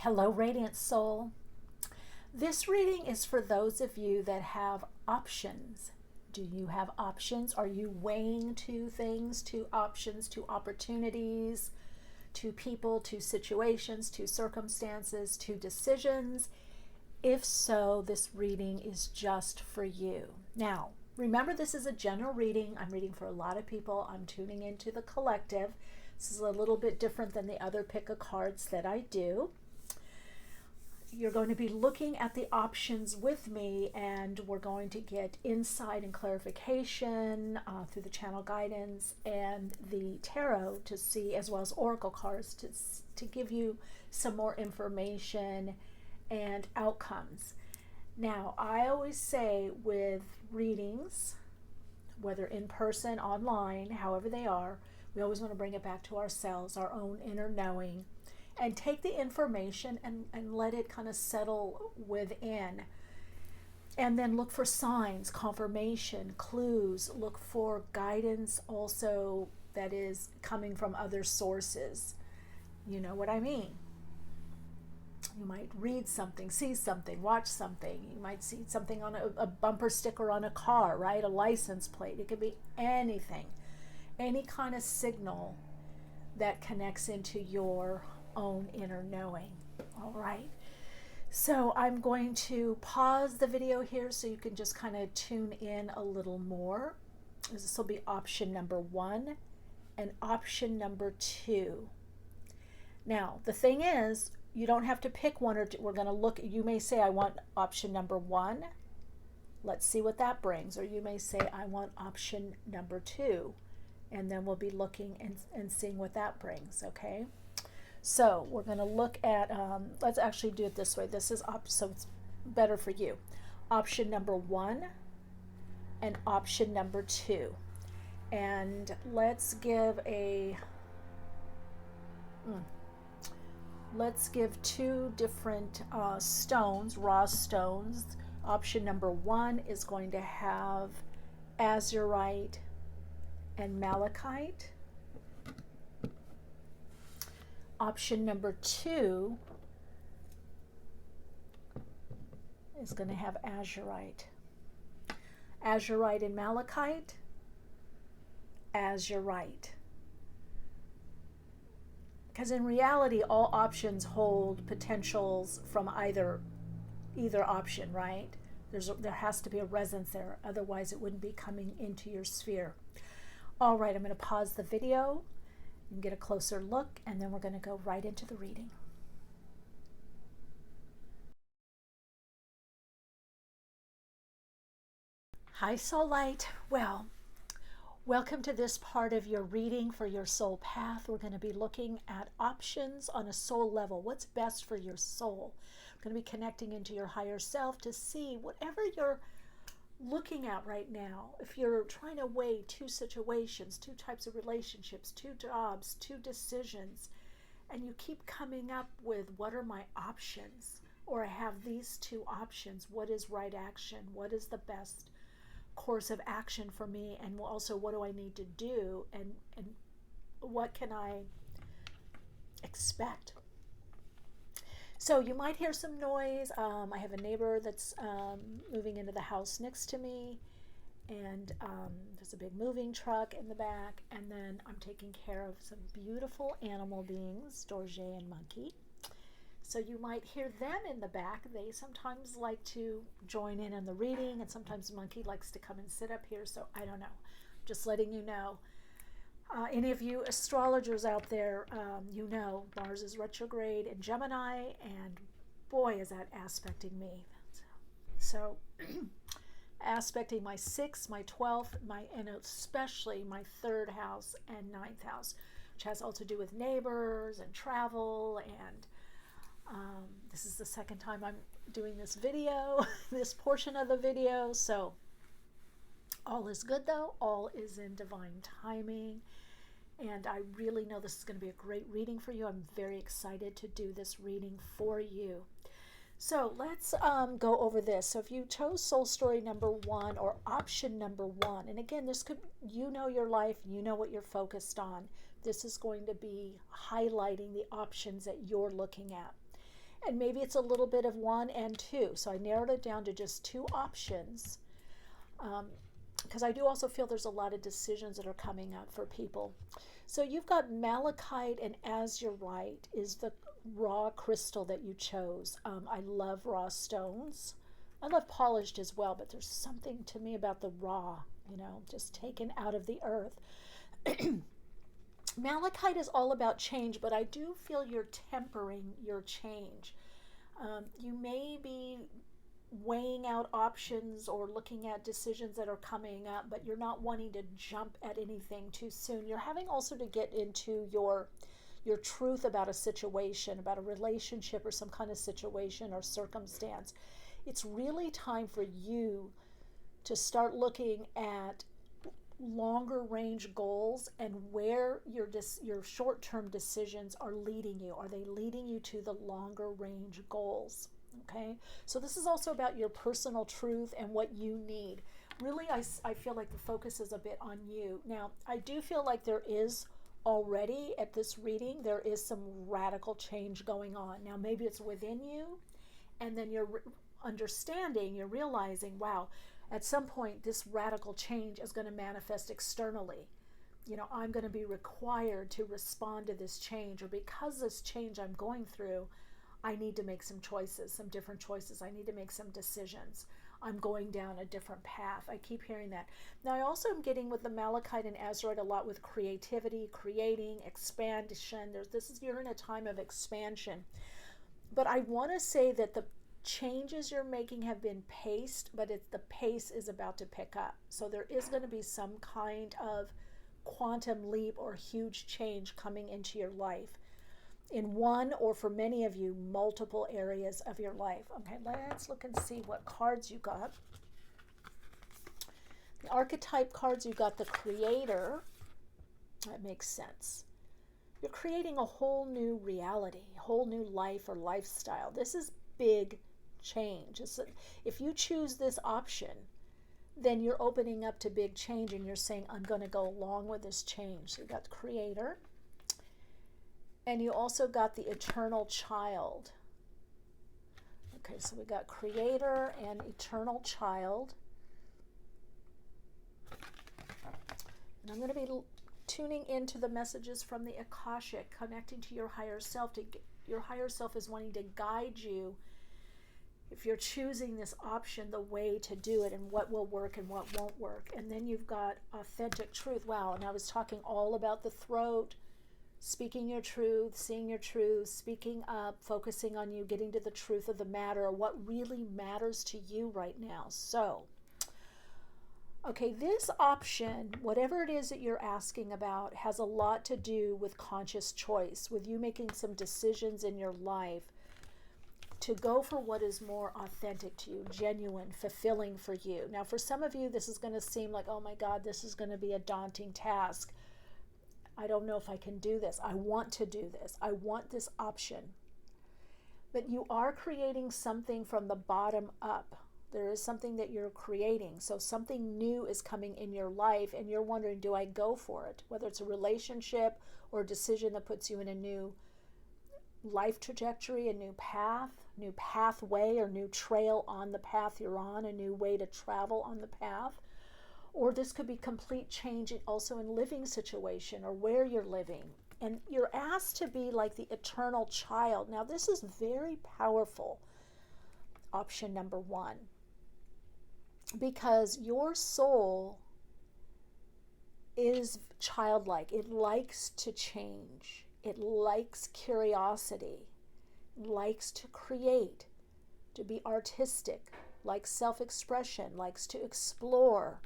Hello, Radiant Soul. This reading is for those of you that have options. Do you have options? Are you weighing two things, two options, two opportunities, two people, two situations, two circumstances, two decisions? If so, this reading is just for you. Now, remember, this is a general reading. I'm reading for a lot of people. I'm tuning into the collective. This is a little bit different than the other pick of cards that I do. You're going to be looking at the options with me, and we're going to get insight and clarification through the channel guidance and the tarot to see, as well as oracle cards to give you some more information and outcomes. Now, I always say with readings, whether in person, online, however they are, we always want to bring it back to ourselves, our own inner knowing, and take the information and let it kind of settle within. And then look for signs, confirmation, clues, look for guidance also that is coming from other sources. You know what I mean? You might read something, see something, watch something. You might see something on a bumper sticker on a car, right? A license plate. It could be anything. Any kind of signal that connects into your own inner knowing. All right. So I'm going to pause the video here so you can just kind of tune in a little more. This will be option number 1 and option number 2. Now, the thing is, you don't have to pick one or two. We're going to look, you may say, I want option number 1. Let's see what that brings. Or you may say, I want option number 2. And then we'll be looking and seeing what that brings, okay? So we're going to look at, let's actually do it this way. This is, so it's better for you. Option number 1 and option number 2. And let's give two different stones, raw stones. Option number 1 is going to have azurite and malachite. Option number 2 is going to have azurite. Azurite and malachite, azurite. Because in reality, all options hold potentials from either option, right? There has to be a resonance there, otherwise it wouldn't be coming into your sphere. All right, I'm going to pause the video and get a closer look, and then we're going to go right into the reading. Hi, Soul Light. Well, welcome to this part of your reading for your soul path. We're going to be looking at options on a soul level. What's best for your soul? We're going to be connecting into your higher self to see whatever you're looking at right now. If you're trying to weigh two situations, two types of relationships, two jobs, two decisions, and you keep coming up with, what are my options? Or I have these two options. What is right action? What is the best course of action for me? And also, what do I need to do? And what can I expect? So you might hear some noise. I have a neighbor that's moving into the house next to me, and there's a big moving truck in the back, and then I'm taking care of some beautiful animal beings, Dorje and Monkey. So you might hear them in the back. They sometimes like to join in on the reading, and sometimes Monkey likes to come and sit up here, so I don't know. Just letting you know. Any of you astrologers out there, you know Mars is retrograde in Gemini, and boy, is that aspecting me. So aspecting my 6th, my 12th, and especially my 3rd house and 9th house, which has all to do with neighbors and travel. And this is the second time I'm doing this video, this portion of the video. So all is good, though. All is in divine timing. And I really know this is going to be a great reading for you. I'm very excited to do this reading for you. So let's go over this. So if you chose soul story number 1 or option number 1, and again, this could, you know your life, you know what you're focused on. This is going to be highlighting the options that you're looking at. And maybe it's a little bit of 1 and 2. So I narrowed it down to just 2 options. Because I do also feel there's a lot of decisions that are coming up for people. So you've got malachite and azurite is the raw crystal that you chose. I love raw stones. I love polished as well, but there's something to me about the raw, just taken out of the earth. Malachite is all about change, but I do feel you're tempering your change. You may be weighing out options or looking at decisions that are coming up, but you're not wanting to jump at anything too soon. You're having also to get into your truth about a situation, about a relationship or some kind of situation or circumstance. It's really time for you to start looking at longer range goals and where your short-term decisions are leading you. Are they leading you to the longer range goals? Okay, so this is also about your personal truth and what you need. Really, I feel like the focus is a bit on you. Now, I do feel like there is already at this reading, there is some radical change going on. Now, maybe it's within you, and then you're understanding, you're realizing, wow, at some point this radical change is going to manifest externally. I'm going to be required to respond to this change, or because this change I'm going through, I need to make some choices, some different choices. I need to make some decisions. I'm going down a different path. I keep hearing that. Now, I also am getting with the malachite and azurite a lot with creativity, creating, expansion. You're in a time of expansion. But I want to say that the changes you're making have been paced, but the pace is about to pick up. So there is going to be some kind of quantum leap or huge change coming into your life in one, or for many of you, multiple areas of your life. Okay, let's look and see what cards you got. The archetype cards, you got the Creator. That makes sense. You're creating a whole new reality, a whole new life or lifestyle. This is big change. If you choose this option, then you're opening up to big change and you're saying, I'm going to go along with this change. So you got the Creator. And you also got the Eternal Child. Okay, so we got Creator and Eternal Child. And I'm going to be tuning into the messages from the Akashic, connecting to your higher self. Your higher self is wanting to guide you, if you're choosing this option, the way to do it and what will work and what won't work. And then you've got authentic truth. Wow, and I was talking all about the throat, speaking your truth, seeing your truth, speaking up, focusing on you, getting to the truth of the matter, what really matters to you right now. So, okay, this option, whatever it is that you're asking about, has a lot to do with conscious choice, with you making some decisions in your life to go for what is more authentic to you, genuine, fulfilling for you. Now, for some of you, this is going to seem like, oh my God, this is going to be a daunting task. I don't know if I can do this. I want to do this. I want this option. But you are creating something from the bottom up. There is something that you're creating. So something new is coming in your life and you're wondering, do I go for it? Whether it's a relationship or a decision that puts you in a new life trajectory, a new pathway or new trail on the path you're on, a new way to travel on the path. Or this could be complete change also in living situation or where you're living. And you're asked to be like the eternal child. Now, this is very powerful, option number 1. Because your soul is childlike. It likes to change. It likes curiosity. It likes to create, to be artistic, likes self-expression, likes to explore.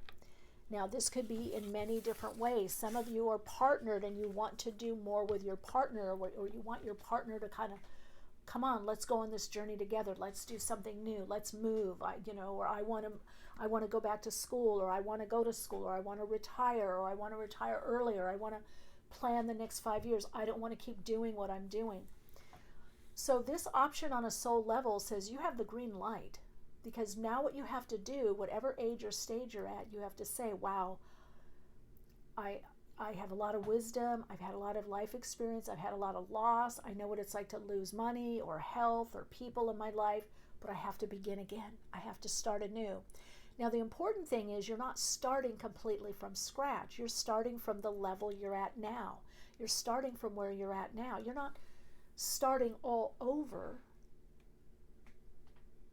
Now, this could be in many different ways. Some of you are partnered and you want to do more with your partner, or you want your partner to kind of, come on, let's go on this journey together. Let's do something new. Let's move. Or I want to go back to school, or I want to go to school, or I want to retire, or I want to retire earlier. I want to plan the next 5 years. I don't want to keep doing what I'm doing. So this option on a soul level says you have the green light. Because now what you have to do, whatever age or stage you're at, you have to say, wow, I I have a lot of wisdom. I've had a lot of life experience. I've had a lot of loss. I know what it's like to lose money or health or people in my life, but I have to begin again. I have to start anew. Now, the important thing is you're not starting completely from scratch. You're starting from the level you're at now. You're starting from where you're at now. You're not starting all over.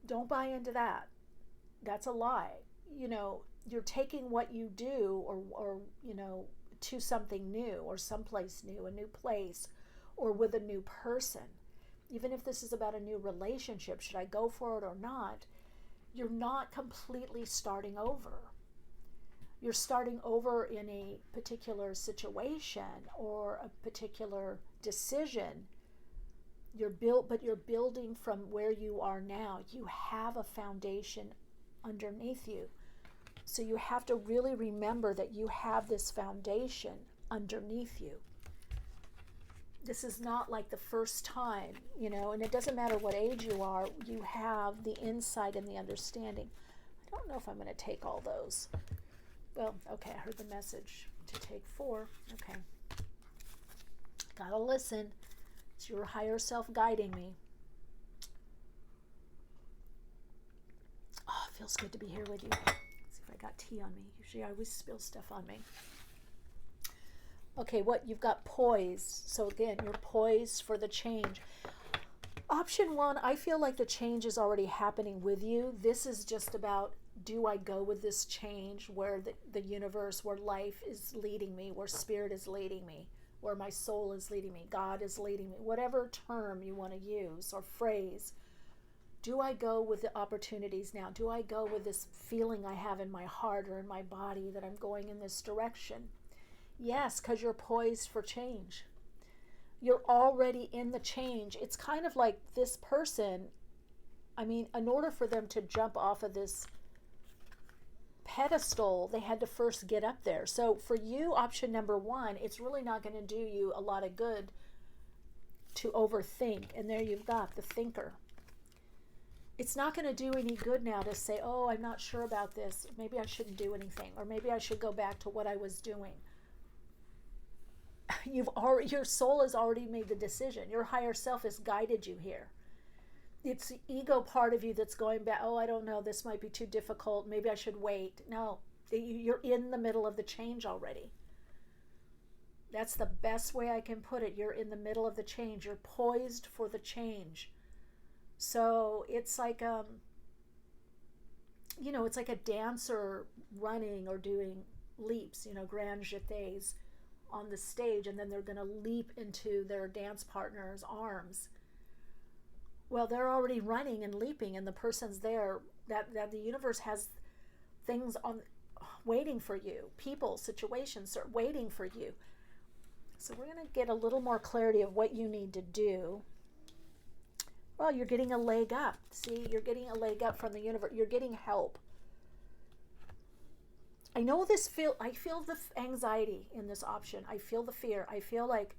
Don't buy into that. That's a lie. You're taking what you do or to something new or someplace new, a new place, or with a new person. Even if this is about a new relationship, should I go for it or not? You're not completely starting over. You're starting over in a particular situation or a particular decision. But you're building from where you are now. You have a foundation underneath you. So you have to really remember that you have this foundation underneath you. This is not like the first time, and it doesn't matter what age you are, you have the insight and the understanding. I don't know if I'm going to take all those. Well, okay, I heard the message to take 4. Okay. Gotta listen. It's your higher self guiding me. Oh, it feels good to be here with you. I got tea on me. Usually I always spill stuff on me. Okay, you've got poise. So again, you're poised for the change. Option 1, I feel like the change is already happening with you. This is just about, do I go with this change where the universe, where life is leading me, where spirit is leading me, where my soul is leading me, God is leading me, whatever term you want to use or phrase. Do I go with the opportunities now? Do I go with this feeling I have in my heart or in my body that I'm going in this direction? Yes, because you're poised for change. You're already in the change. It's kind of like this person, in order for them to jump off of this pedestal, they had to first get up there. So for you, option number 1, it's really not going to do you a lot of good to overthink. And there you've got the thinker. It's not going to do any good now to say, oh, I'm not sure about this. Maybe I shouldn't do anything. Or maybe I should go back to what I was doing. Your soul has already made the decision. Your higher self has guided you here. It's the ego part of you that's going back, oh, I don't know, this might be too difficult. Maybe I should wait. No, you're in the middle of the change already. That's the best way I can put it. You're in the middle of the change. You're poised for the change. So it's like it's like a dancer running or doing leaps, grand jetés on the stage, and then they're going to leap into their dance partner's arms. Well, they're already running and leaping, and the person's there. That the universe has things waiting for you, people, situations are waiting for you. So we're going to get a little more clarity of what you need to do. Well, you're getting a leg up. See, you're getting a leg up from the universe. You're getting help. I feel the anxiety in this option. I feel the fear. I feel like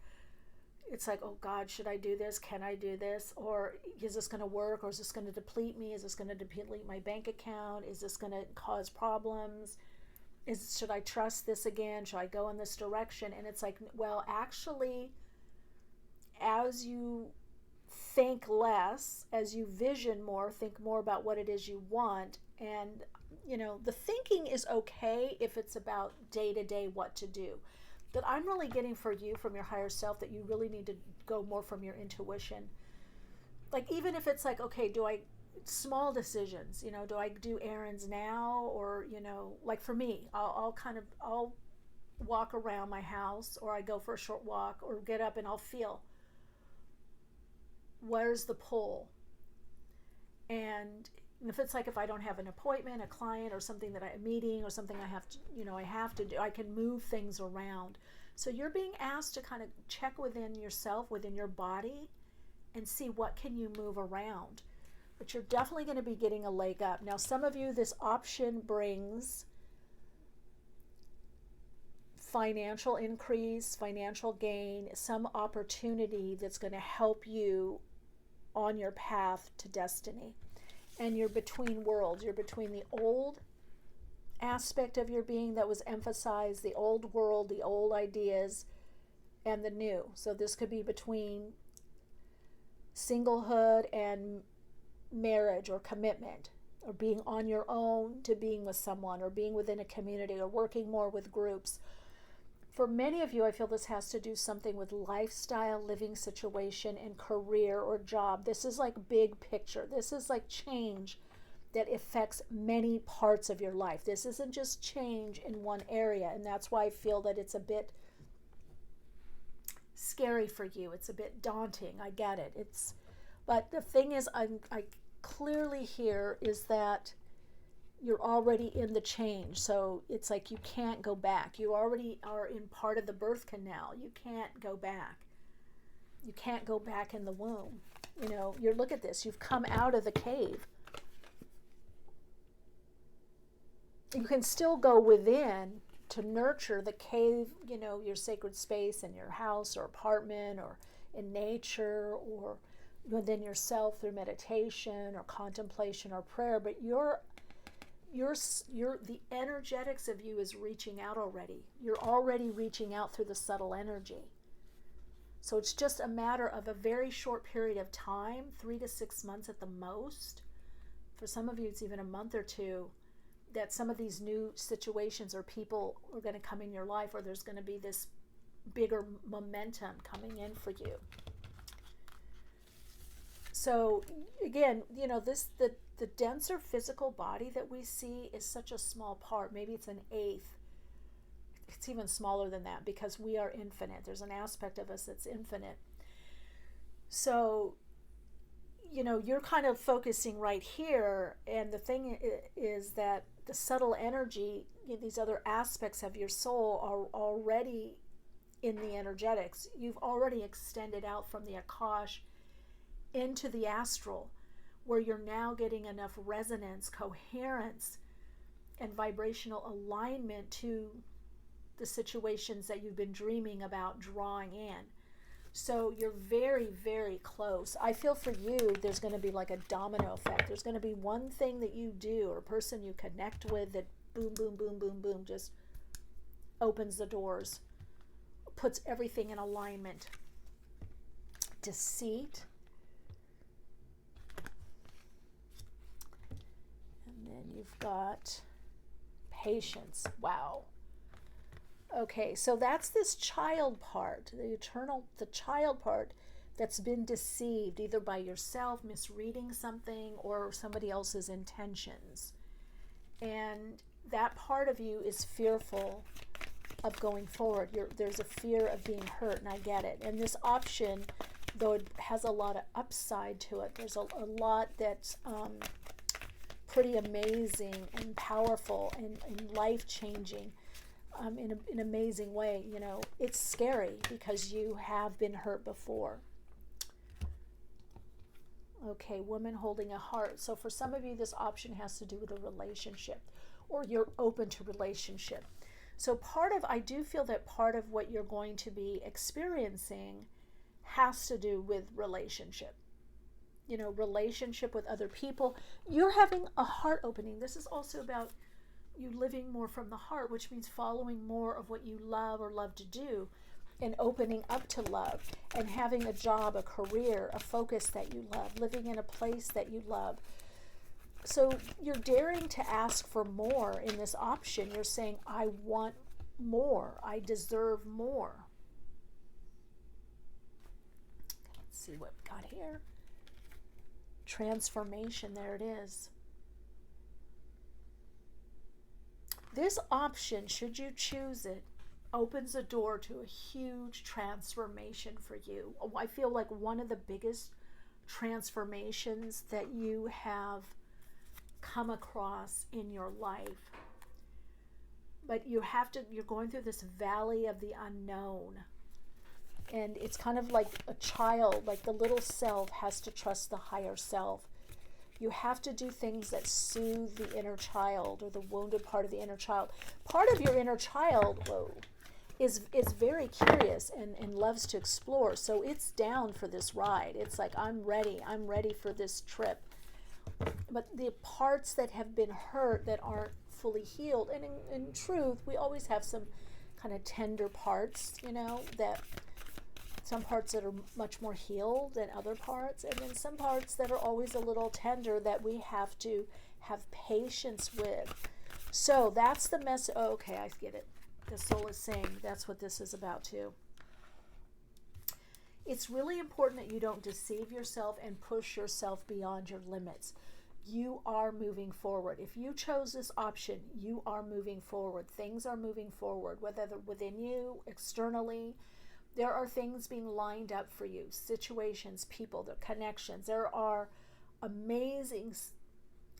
it's like, oh God, should I do this? Can I do this? Or is this going to work? Or is this going to deplete me? Is this going to deplete my bank account? Is this going to cause problems? Should I trust this again? Should I go in this direction? And it's like, well, actually, as you think less, as you vision more, think more about what it is you want. And, the thinking is okay if it's about day to day what to do. But I'm really getting for you from your higher self that you really need to go more from your intuition. Like, even if it's like, okay, small decisions, do I do errands now? Or, like for me, I'll walk around my house, or I go for a short walk, or get up and I'll feel, where's the pull? And if it's like, if I don't have an appointment, a client, or something a meeting, or something I have to do, I can move things around. So you're being asked to kind of check within yourself, within your body, and see what can you move around. But you're definitely going to be getting a leg up. Now, some of you, this option brings financial increase, financial gain, some opportunity that's going to help you on your path to destiny. And you're between worlds. You're between the old aspect of your being that was emphasized, the old world, the old ideas, and the new. So this could be between singlehood and marriage or commitment, or being on your own to being with someone, or being within a community, or working more with groups. For many of you, I feel this has to do something with lifestyle, living situation, and career or job. This is like big picture. This is like change that affects many parts of your life. This isn't just change in one area, and that's why I feel that it's a bit scary for you. It's a bit daunting. I get it. But the thing is, I clearly hear is that you're already in the change. So it's like you can't go back. You already are in part of the birth canal. You can't go back. You can't go back in the womb. Look at this. You've come out of the cave. You can still go within to nurture the cave, your sacred space in your house or apartment or in nature or within yourself through meditation or contemplation or prayer. But the energetics of you is reaching out already. You're already reaching out through the subtle energy. So it's just a matter of a very short period of time, 3 to 6 months at the most. For some of you, it's even a month or two, that some of these new situations or people are going to come in your life, or there's going to be this bigger momentum coming in for you. So again, the denser physical body that we see is such a small part. Maybe it's an eighth. It's even smaller than that because we are infinite. There's an aspect of us that's infinite. So, you're kind of focusing right here. And the thing is that the subtle energy, these other aspects of your soul are already in the energetics. You've already extended out from the Akash into the astral, where you're now getting enough resonance, coherence, and vibrational alignment to the situations that you've been dreaming about drawing in. So you're very, very close. I feel for you, there's going to be like a domino effect. There's going to be one thing that you do or a person you connect with that boom, boom, boom, boom, boom, just opens the doors, puts everything in alignment. Deceit. And then you've got patience. Wow. Okay, so that's this child part, the child part that's been deceived either by yourself, misreading something, or somebody else's intentions. And that part of you is fearful of going forward. There's a fear of being hurt, and I get it. And this option, though it has a lot of upside to it, there's a lot that's pretty amazing and powerful and life-changing. In an amazing way. It's scary because you have been hurt before. Okay, woman holding a heart. So for some of you, this option has to do with a relationship, or you're open to relationship. So I do feel that part of what you're going to be experiencing has to do with relationship. Relationship with other people. You're having a heart opening. This is also about you living more from the heart, which means following more of what you love or love to do, and opening up to love, and having a job, a career, a focus that you love, living in a place that you love. So you're daring to ask for more in this option. You're saying, I want more. I deserve more. Let's see what we got here. Transformation, there it is. This option, should you choose it, opens a door to a huge transformation for you. I feel like one of the biggest transformations that you have come across in your life. But you're going through this valley of the unknown. And it's kind of like a child, like the little self has to trust the higher self. You have to do things that soothe the inner child, or the wounded part of the inner child. Part of your inner child is very curious and loves to explore. So it's down for this ride. It's like, I'm ready for this trip. but the parts that have been hurt that aren't fully healed, and in truth, we always have some kind of tender parts, that some parts that are much more healed than other parts, and then some parts that are always a little tender that we have to have patience with. So that's the message. Oh, okay, I get it. The soul is saying that's what this is about too. It's really important that you don't deceive yourself and push yourself beyond your limits. You are moving forward. If you chose this option, you are moving forward. Things are moving forward, whether they're within you, externally. There are things being lined up for you, situations, people, the connections. There are amazing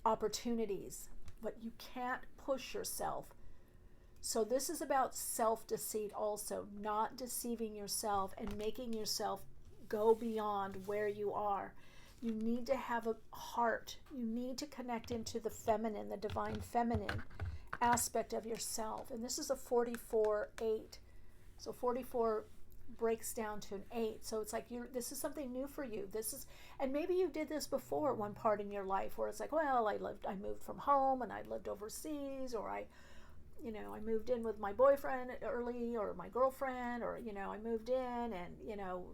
opportunities, but you can't push yourself. So this is about self-deceit also, not deceiving yourself and making yourself go beyond where you are. You need to have a heart. You need to connect into the feminine, the divine feminine aspect of yourself. And this is a 44-8. So 44 breaks down to an 8. So it's like this is something new for you. And maybe you did this before at one part in your life where it's like, well, I moved from home and I lived overseas, or I moved in with my boyfriend early, or my girlfriend, or, I moved in and,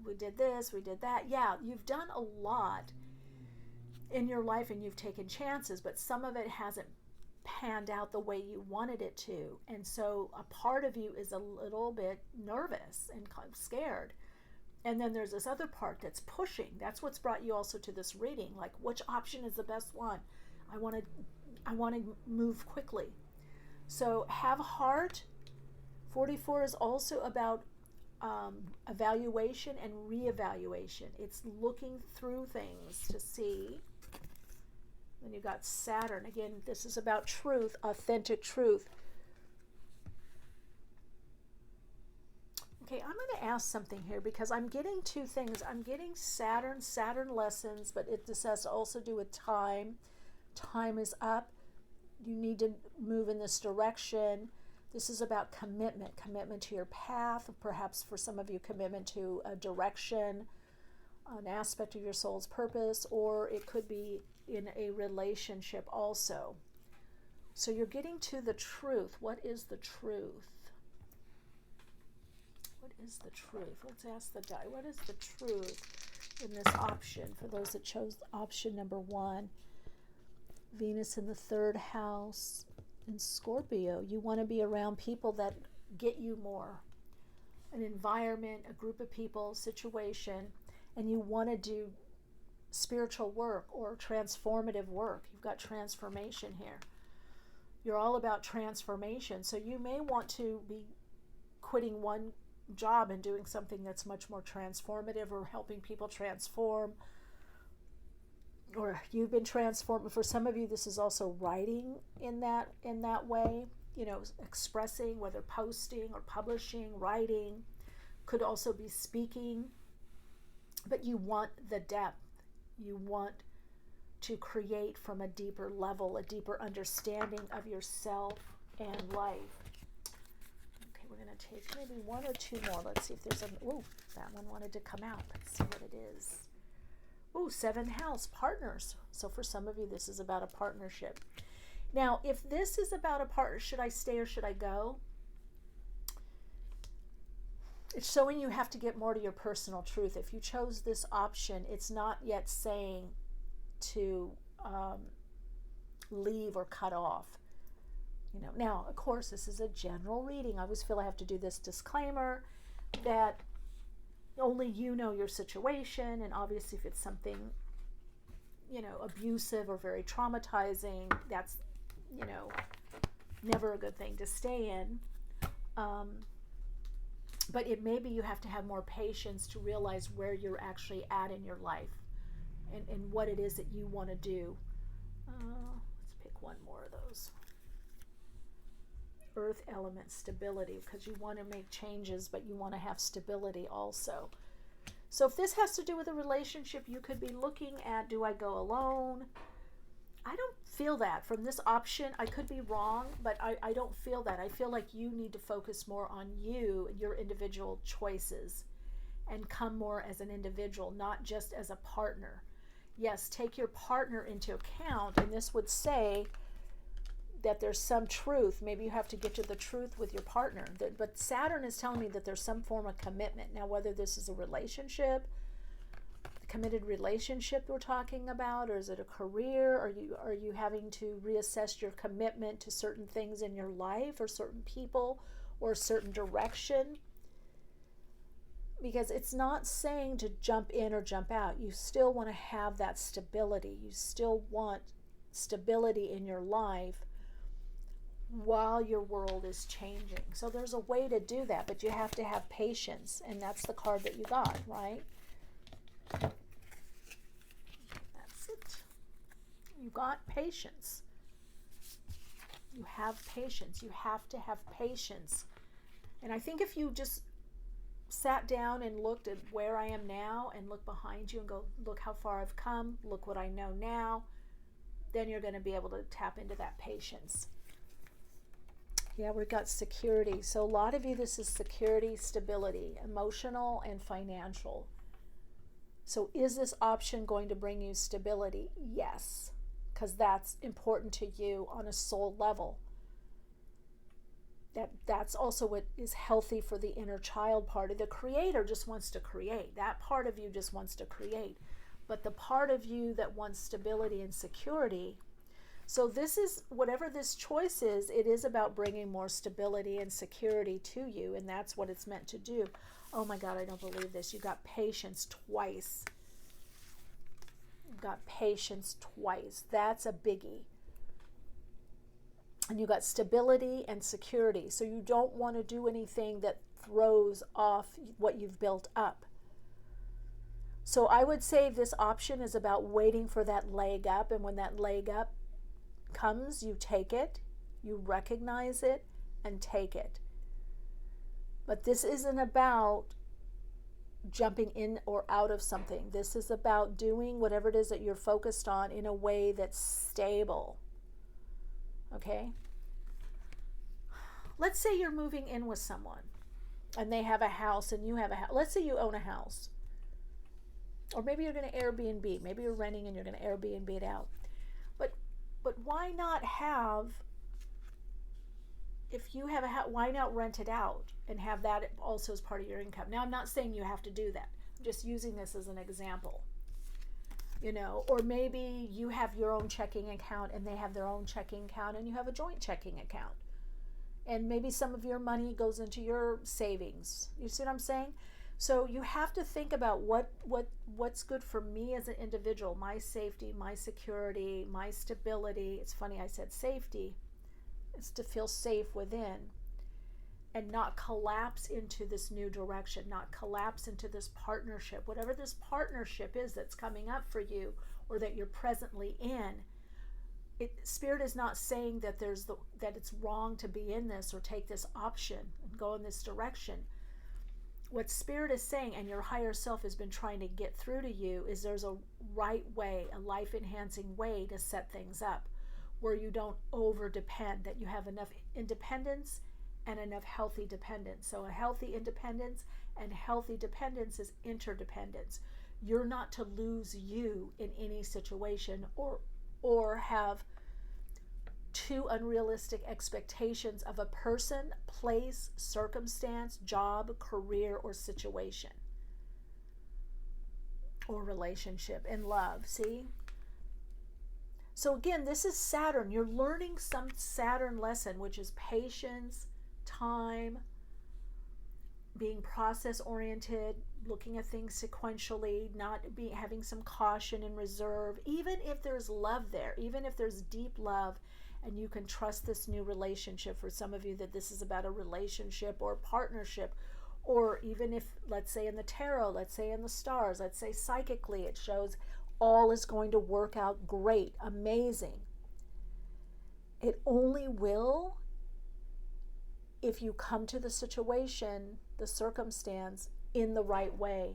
we did this, we did that. Yeah, you've done a lot in your life and you've taken chances, but some of it hasn't panned out the way you wanted it to. And so a part of you is a little bit nervous and kind of scared. And then there's this other part that's pushing. That's what's brought you also to this reading. Like, which option is the best one? I want to move quickly. So have a heart. 44 is also about evaluation and reevaluation. It's looking through things to see. Then you got Saturn. Again, this is about truth, authentic truth. Okay, I'm going to ask something here because I'm getting two things. I'm getting Saturn lessons, but this has to also do with time. Time is up. You need to move in this direction. This is about commitment to your path, perhaps for some of you, commitment to a direction, an aspect of your soul's purpose, or it could be in a relationship also. So you're getting to the truth. What is the truth? What is the truth? Let's ask the die. What is the truth in this option for those that chose option number 1? Venus in the 3rd house in Scorpio. You want to be around people that get you more. An environment, a group of people, situation, and you want to do spiritual work or transformative work. You've got transformation here. You're all about transformation. So you may want to be quitting one job and doing something that's much more transformative, or helping people transform. Or you've been transformed. For some of you, this is also writing in that way, expressing, whether posting or publishing, writing, could also be speaking. But you want the depth. You want to create from a deeper level, a deeper understanding of yourself and life. Okay, we're going to take maybe one or two more. Let's see if there's that one wanted to come out. Let's see what it is. 7th house, partners. So for some of you, this is about a partnership. Now, if this is about a partner, should I stay or should I go? It's showing you have to get more to your personal truth. If you chose this option, it's not yet saying to leave or cut off. Now, of course, this is a general reading. I always feel I have to do this disclaimer that only you know your situation, and obviously if it's something, abusive or very traumatizing, that's, never a good thing to stay in. But it maybe you have to have more patience to realize where you're actually at in your life and what it is that you want to do. Let's pick one more of those. Earth element, stability, because you want to make changes, but you want to have stability also. So if this has to do with a relationship, you could be looking at, do I go alone? I don't feel that from this option. I could be wrong, but I don't feel that. I feel like you need to focus more on you and your individual choices and come more as an individual, not just as a partner. Yes, take your partner into account, and this would say that there's some truth. Maybe you have to get to the truth with your partner. But Saturn is telling me that there's some form of commitment. Now, whether this is a relationship, a committed relationship we're talking about, or is it a career? Are you having to reassess your commitment to certain things in your life, or certain people, or a certain direction? Because it's not saying to jump in or jump out. You still want to have that stability. You still want stability in your life while your world is changing. So there's a way to do that, but you have to have patience, and that's the card that you got, right? That's it. You got patience. You have patience. You have to have patience. And I think if you just sat down and looked at where I am now and look behind you and go, look how far I've come, look what I know now, then you're going to be able to tap into that patience. Yeah, we've got security. So a lot of you, this is security, stability, emotional and financial. So is this option going to bring you stability? Yes, because that's important to you on a soul level. That's also what is healthy for the inner child part of the creator. Just wants to create. That part of you just wants to create. But the part of you that wants stability and security, so this is, whatever this choice is, it is about bringing more stability and security to you, and that's what it's meant to do. Oh my God, I don't believe this. You got patience twice. You got patience twice. That's a biggie. And you got stability and security. So you don't want to do anything that throws off what you've built up. So I would say this option is about waiting for that leg up, and when that leg up comes, you take it, you recognize it, and take it. But this isn't about jumping in or out of something. This is about doing whatever it is that you're focused on in a way that's stable. Okay? Let's say you're moving in with someone and they have a house and you have a house. Let's say you own a house. Or maybe you're going to Airbnb. Maybe you're renting and you're going to Airbnb it out. But why not have, if you have a house, why not rent it out and have that also as part of your income? Now, I'm not saying you have to do that. I'm just using this as an example. Or maybe you have your own checking account and they have their own checking account and you have a joint checking account. And maybe some of your money goes into your savings. You see what I'm saying? So you have to think about what's good for me as an individual, my safety, my security, my stability. It's funny I said safety. It's to feel safe within and not collapse into this new direction, not collapse into this partnership. Whatever this partnership is that's coming up for you or that you're presently in, Spirit is not saying that that it's wrong to be in this or take this option and go in this direction. What Spirit is saying, and your higher self has been trying to get through to you, is there's a right way, a life-enhancing way to set things up where you don't over-depend, that you have enough independence and enough healthy dependence. So a healthy independence and healthy dependence is interdependence. You're not to lose you in any situation or have too unrealistic expectations of a person, place, circumstance, job, career, or situation, or relationship and love. See? So again, this is Saturn. You're learning some Saturn lesson, which is patience, time, being process-oriented, looking at things sequentially, having some caution and reserve, even if there's love there, even if there's deep love, and you can trust this new relationship. For some of you, that this is about a relationship or partnership, or even if, let's say in the tarot, let's say in the stars, let's say psychically, it shows all is going to work out great, amazing. It only will if you come to the situation, the circumstance, in the right way,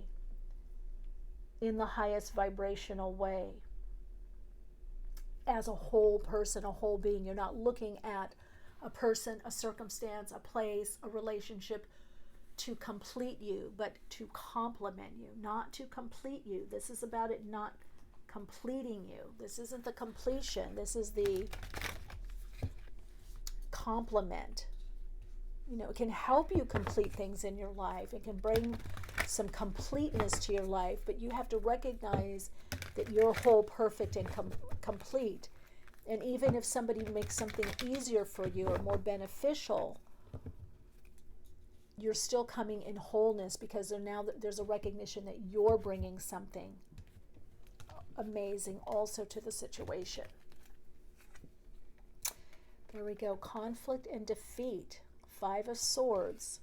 in the highest vibrational way, as a whole person, a whole being. You're not looking at a person, a circumstance, a place, a relationship to complete you, but to complement you, not to complete you. This is about it not completing you. This isn't the completion. This is the complement. It can help you complete things in your life. It can bring some completeness to your life, but you have to recognize that you're whole, perfect, and complete. And even if somebody makes something easier for you or more beneficial, you're still coming in wholeness, because there's a recognition that you're bringing something amazing also to the situation. There we go. Conflict and defeat. 5 of Swords.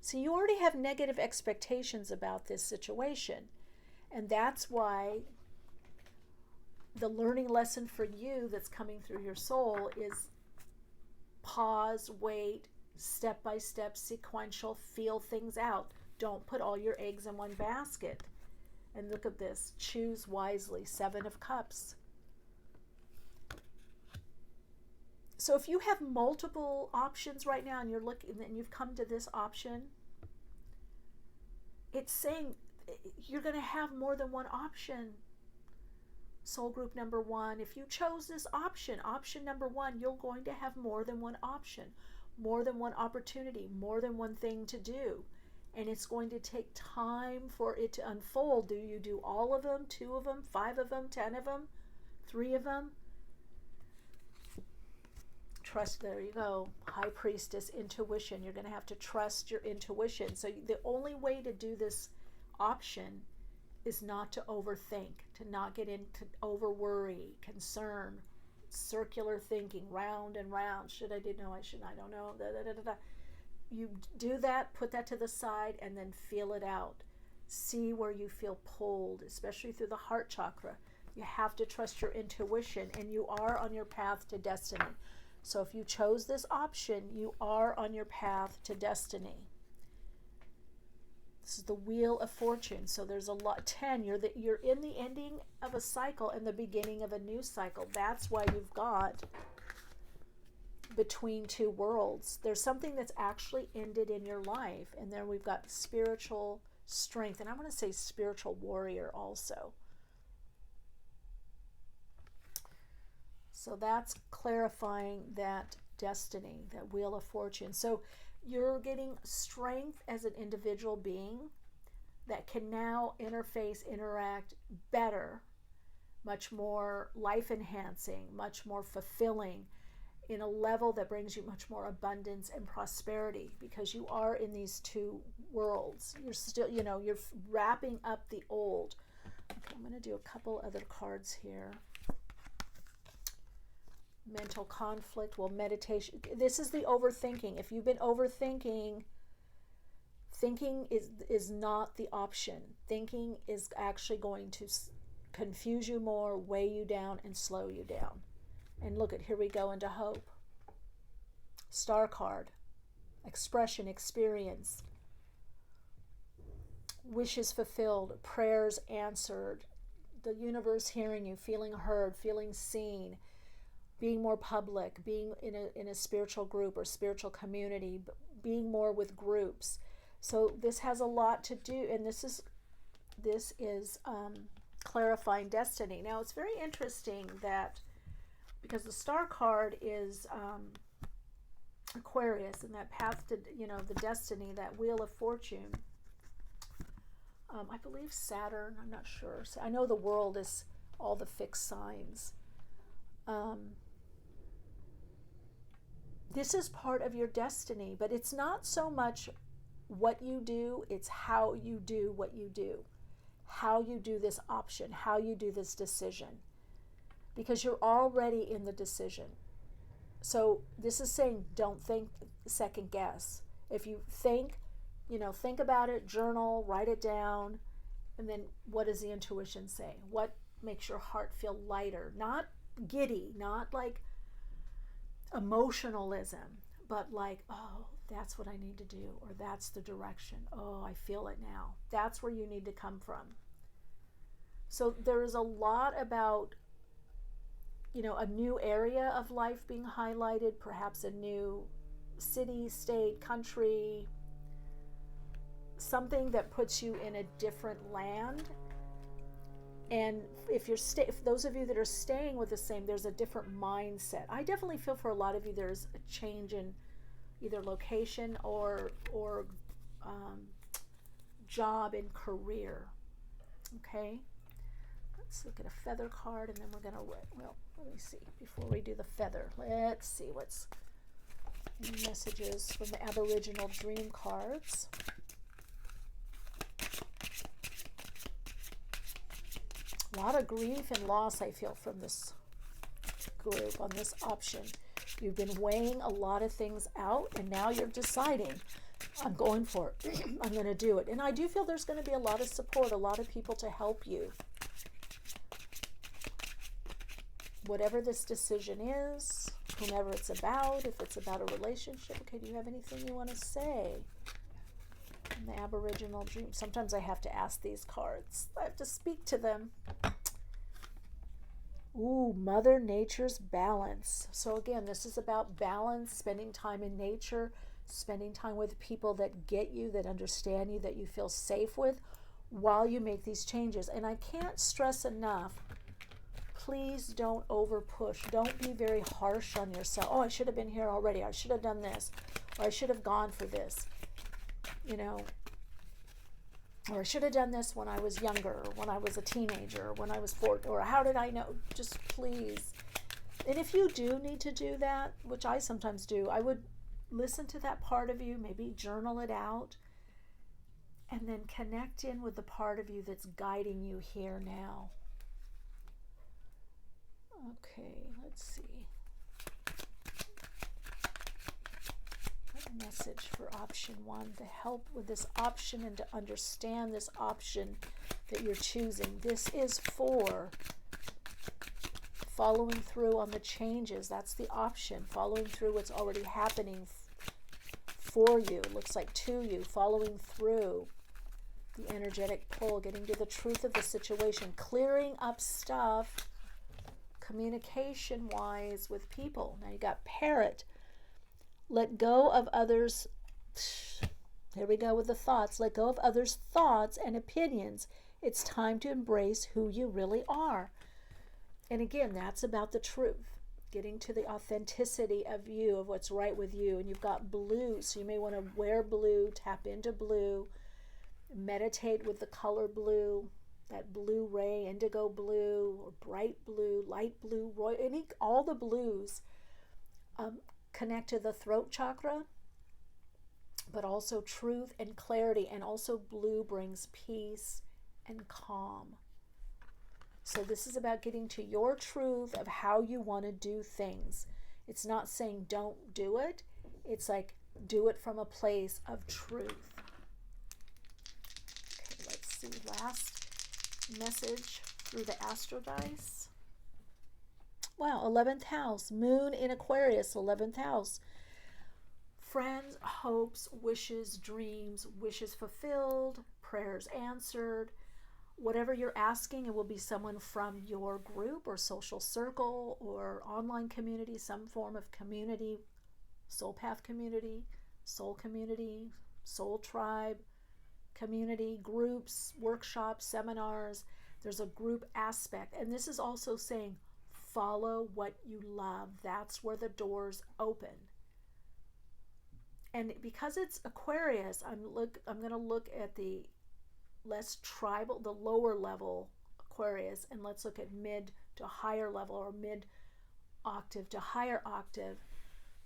So you already have negative expectations about this situation. And that's why the learning lesson for you that's coming through your soul is pause, wait, step by step, sequential, feel things out. Don't put all your eggs in one basket. And look at this. Choose wisely. 7 of Cups. So if you have multiple options right now and you're looking and you've come to this option, it's saying you're going to have more than one option. Soul group number 1, if you chose this option number 1, you're going to have more than one option, more than one opportunity, more than one thing to do. And it's going to take time for it to unfold. Do you do all of them, 2 of them, 5 of them, 10 of them, 3 of them? Trust, there you go. High Priestess, intuition. You're going to have to trust your intuition. So the only way to do this option is not to overthink, to not get into over worry, concern, circular thinking, round and round. Should I do? No, I shouldn't. I don't know. Da, da, da, da, da. You do that, put that to the side, and then feel it out. See where you feel pulled, especially through the heart chakra. You have to trust your intuition, and you are on your path to destiny. So if you chose this option, you are on your path to destiny. This is the Wheel of Fortune. So there's a lot. 10, you're in the ending of a cycle and the beginning of a new cycle. That's why you've got between 2 worlds. There's something that's actually ended in your life. And then we've got spiritual strength. And I want to say spiritual warrior also. So that's clarifying that destiny, that Wheel of Fortune. So you're getting strength as an individual being that can now interface, interact better, much more life-enhancing, much more fulfilling, in a level that brings you much more abundance and prosperity, because you are in these 2 worlds. You're still, you're wrapping up the old. Okay, I'm going to do a couple other cards here. Mental conflict, well, meditation. This is the overthinking. If you've been overthinking, thinking is not the option. Thinking is actually going to confuse you more, weigh you down, and slow you down. And look at, here we go into hope. Star card. Expression, experience. Wishes fulfilled, prayers answered. The universe hearing you, feeling heard, feeling seen. Being more public, being in a spiritual group or spiritual community, being more with groups. So this has a lot to do, and this is clarifying destiny. Now it's very interesting that, because the Star card is Aquarius, and that path to the destiny, that Wheel of Fortune. I believe Saturn. I'm not sure. So I know the world is all the fixed signs. This is part of your destiny, but it's not so much what you do, it's how you do what you do, how you do this option, how you do this decision, because you're already in the decision. So this is saying, don't think, second guess. If you think, think about it, journal, write it down, and then what does the intuition say? What makes your heart feel lighter? Not giddy, not like emotionalism, but like, oh, that's what I need to do, or that's the direction. Oh, I feel it now. That's where you need to come from. So there is a lot about, a new area of life being highlighted, perhaps a new city, state, country, something that puts you in a different land. And if if those of you that are staying with the same, there's a different mindset. I definitely feel for a lot of you there's a change in either location or job and career. Okay, let's look at a feather card, and then we're gonna, well, let me see before we do the feather. Let's see what's messages from the Aboriginal Dream cards. A lot of grief and loss I feel from this group on this option. You've been weighing a lot of things out, and now you're deciding, I'm going for it. I'm going to do it. And I do feel there's going to be a lot of support, a lot of people to help you. Whatever this decision is, whomever it's about, if it's about a relationship. Okay, do you have anything you want to say? In the Aboriginal Dream. Sometimes I have to ask these cards. I have to speak to them. Ooh, Mother Nature's balance. So again, this is about balance, spending time in nature, spending time with people that get you, that understand you, that you feel safe with while you make these changes. And I can't stress enough, please don't over push. Don't be very harsh on yourself. Oh, I should have been here already. I should have done this. Or I should have gone for this. You know, or I should have done this when I was younger, or when I was a teenager, or when I was 14, or how did I know? Just please. And if you do need to do that, which I sometimes do, I would listen to that part of you, maybe journal it out, and then connect in with the part of you that's guiding you here now. Okay, let's see. Message for option 1 to help with this option and to understand this option that you're choosing. This is for following through on the changes. That's the option. Following through what's already happening for you. It looks like to you. Following through the energetic pull. Getting to the truth of the situation. Clearing up stuff communication-wise with people. Now you got Parrot. Let go of others. Here we go with the thoughts. Let go of others' thoughts and opinions. It's time to embrace who you really are. And again, that's about the truth. Getting to the authenticity of you, of what's right with you. And you've got blue, so you may want to wear blue, tap into blue, meditate with the color blue, that blue ray, indigo blue, or bright blue, light blue, all the blues. Connect to the throat chakra, but also truth and clarity. And also blue brings peace and calm. So this is about getting to your truth of how you want to do things. It's not saying don't do it. It's like do it from a place of truth. Okay, let's see. Last message through the astro dice. Wow, 11th house, moon in Aquarius, 11th house. Friends, hopes, wishes, dreams, wishes fulfilled, prayers answered. Whatever you're asking, it will be someone from your group or social circle or online community, some form of community, soul path community, soul tribe community, groups, workshops, seminars. There's a group aspect. And this is also saying, follow what you love. That's where the doors open. And because it's Aquarius, I'm going to look at the less tribal, the lower level Aquarius, and let's look at mid to higher level, or mid octave to higher octave.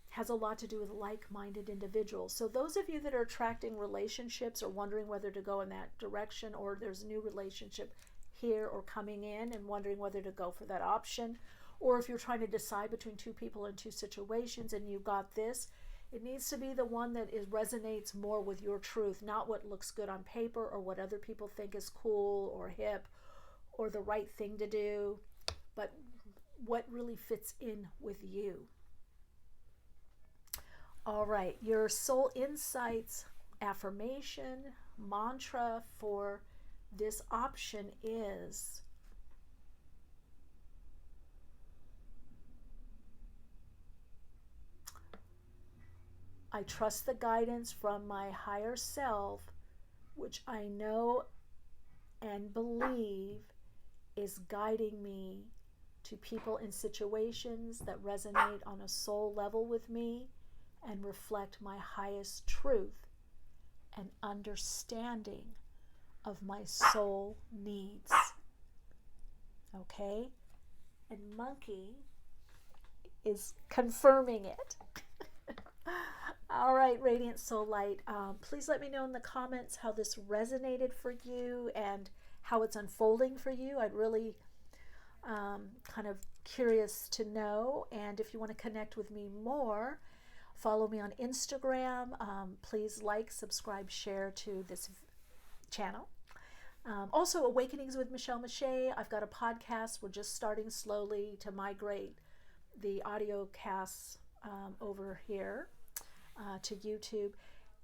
Has a lot to do with like-minded individuals. So those of you that are attracting relationships or wondering whether to go in that direction, or there's a new relationship here or coming in and wondering whether to go for that option, or if you're trying to decide between two people in two situations and you got this, it needs to be the one that resonates more with your truth, not what looks good on paper or what other people think is cool or hip or the right thing to do, but what really fits in with you. All right, your soul insights affirmation mantra for this option is, I trust the guidance from my higher self, which I know and believe is guiding me to people and situations that resonate on a soul level with me and reflect my highest truth and understanding of my soul needs. Okay? And Monkey is confirming it. All right, Radiant Soul Light, please let me know in the comments how this resonated for you and how it's unfolding for you. I'd really kind of curious to know. And if you want to connect with me more, follow me on Instagram. Please like, subscribe, share to this channel. Also, Awakenings with Michele Meiche. I've got a podcast. We're just starting slowly to migrate the audio casts over here to YouTube.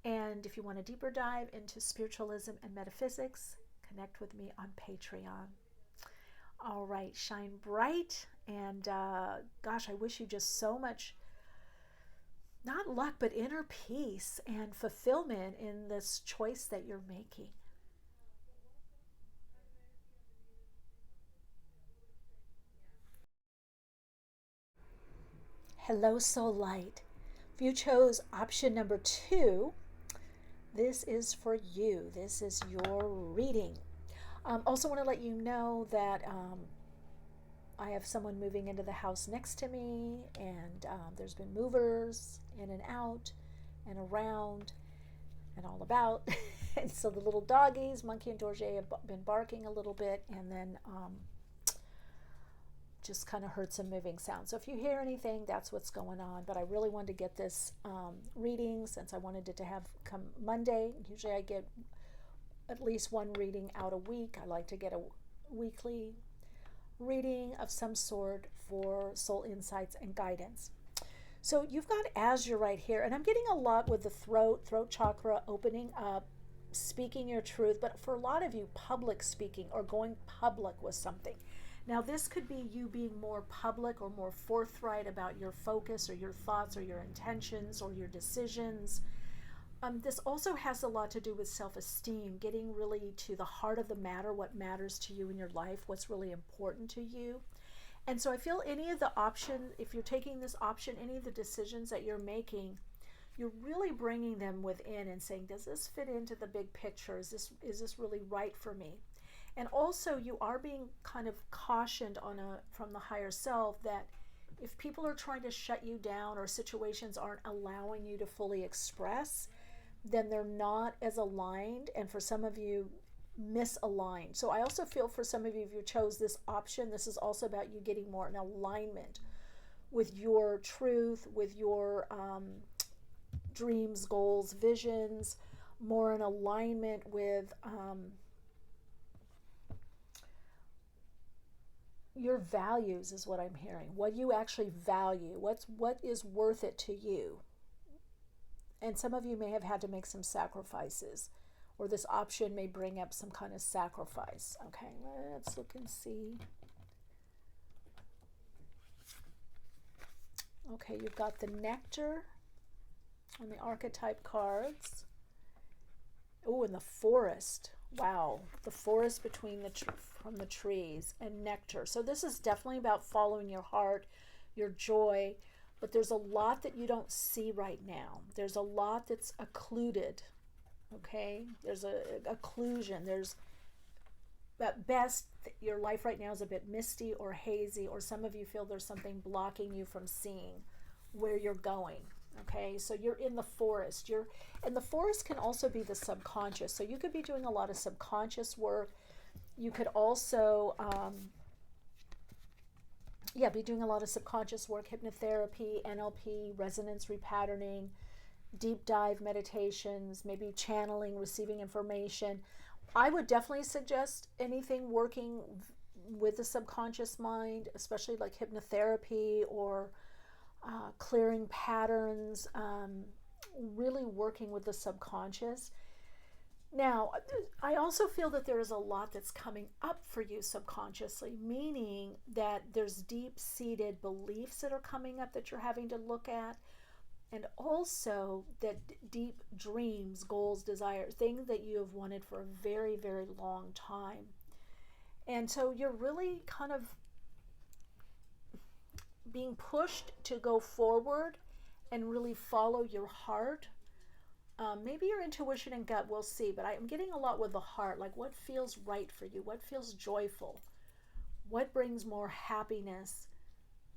And if you want a deeper dive into spiritualism and metaphysics, connect with me on Patreon. All right, shine bright. And gosh, I wish you just so much, not luck, but inner peace and fulfillment in this choice that you're making. Hello, Soul Light. If you chose option number 2, this is for you. This is your reading. Also want to let you know that I have someone moving into the house next to me, and there's been movers in and out and around and all about. And so the little doggies, Monkey and Dorje, have been barking a little bit, and then just kind of heard some moving sounds. So if you hear anything, that's what's going on. But I really wanted to get this reading since I wanted it to have come Monday. Usually I get at least one reading out a week. I like to get a weekly reading of some sort for soul insights and guidance. So you've got Azure right here, and I'm getting a lot with the throat chakra opening up, speaking your truth, but for a lot of you, public speaking or going public with something. Now, this could be you being more public or more forthright about your focus or your thoughts or your intentions or your decisions. This also has a lot to do with self-esteem, getting really to the heart of the matter, what matters to you in your life, what's really important to you. And so I feel any of the option, if you're taking this option, any of the decisions that you're making, you're really bringing them within and saying, does this fit into the big picture? Is this really right for me? And also you are being kind of cautioned from the higher self that if people are trying to shut you down or situations aren't allowing you to fully express, then they're not as aligned, and for some of you, misaligned. So I also feel for some of you, if you chose this option, this is also about you getting more in alignment with your truth, with your dreams, goals, visions, more in alignment with your values is what I'm hearing. What you actually value, what is worth it to you. And some of you may have had to make some sacrifices, or this option may bring up some kind of sacrifice. Okay, let's look and see. Okay, you've got the nectar on the archetype cards. Oh, and the forest. Wow, the forest between from the trees and nectar. So this is definitely about following your heart, your joy, but there's a lot that you don't see right now. There's a lot that's occluded, okay? There's a occlusion. There's, at best, your life right now is a bit misty or hazy, or some of you feel there's something blocking you from seeing where you're going. Okay, so you're in the forest. And the forest can also be the subconscious. So you could be doing a lot of subconscious work. You could also, be doing a lot of subconscious work, hypnotherapy, NLP, resonance repatterning, deep dive meditations, maybe channeling, receiving information. I would definitely suggest anything working with the subconscious mind, especially like hypnotherapy or clearing patterns, really working with the subconscious. Now, I also feel that there is a lot that's coming up for you subconsciously, meaning that there's deep-seated beliefs that are coming up that you're having to look at, and also that deep dreams, goals, desires, things that you have wanted for a very, very long time. And so you're really kind of being pushed to go forward and really follow your heart. Maybe your intuition and gut, we'll see, but I'm getting a lot with the heart, like what feels right for you, what feels joyful, what brings more happiness.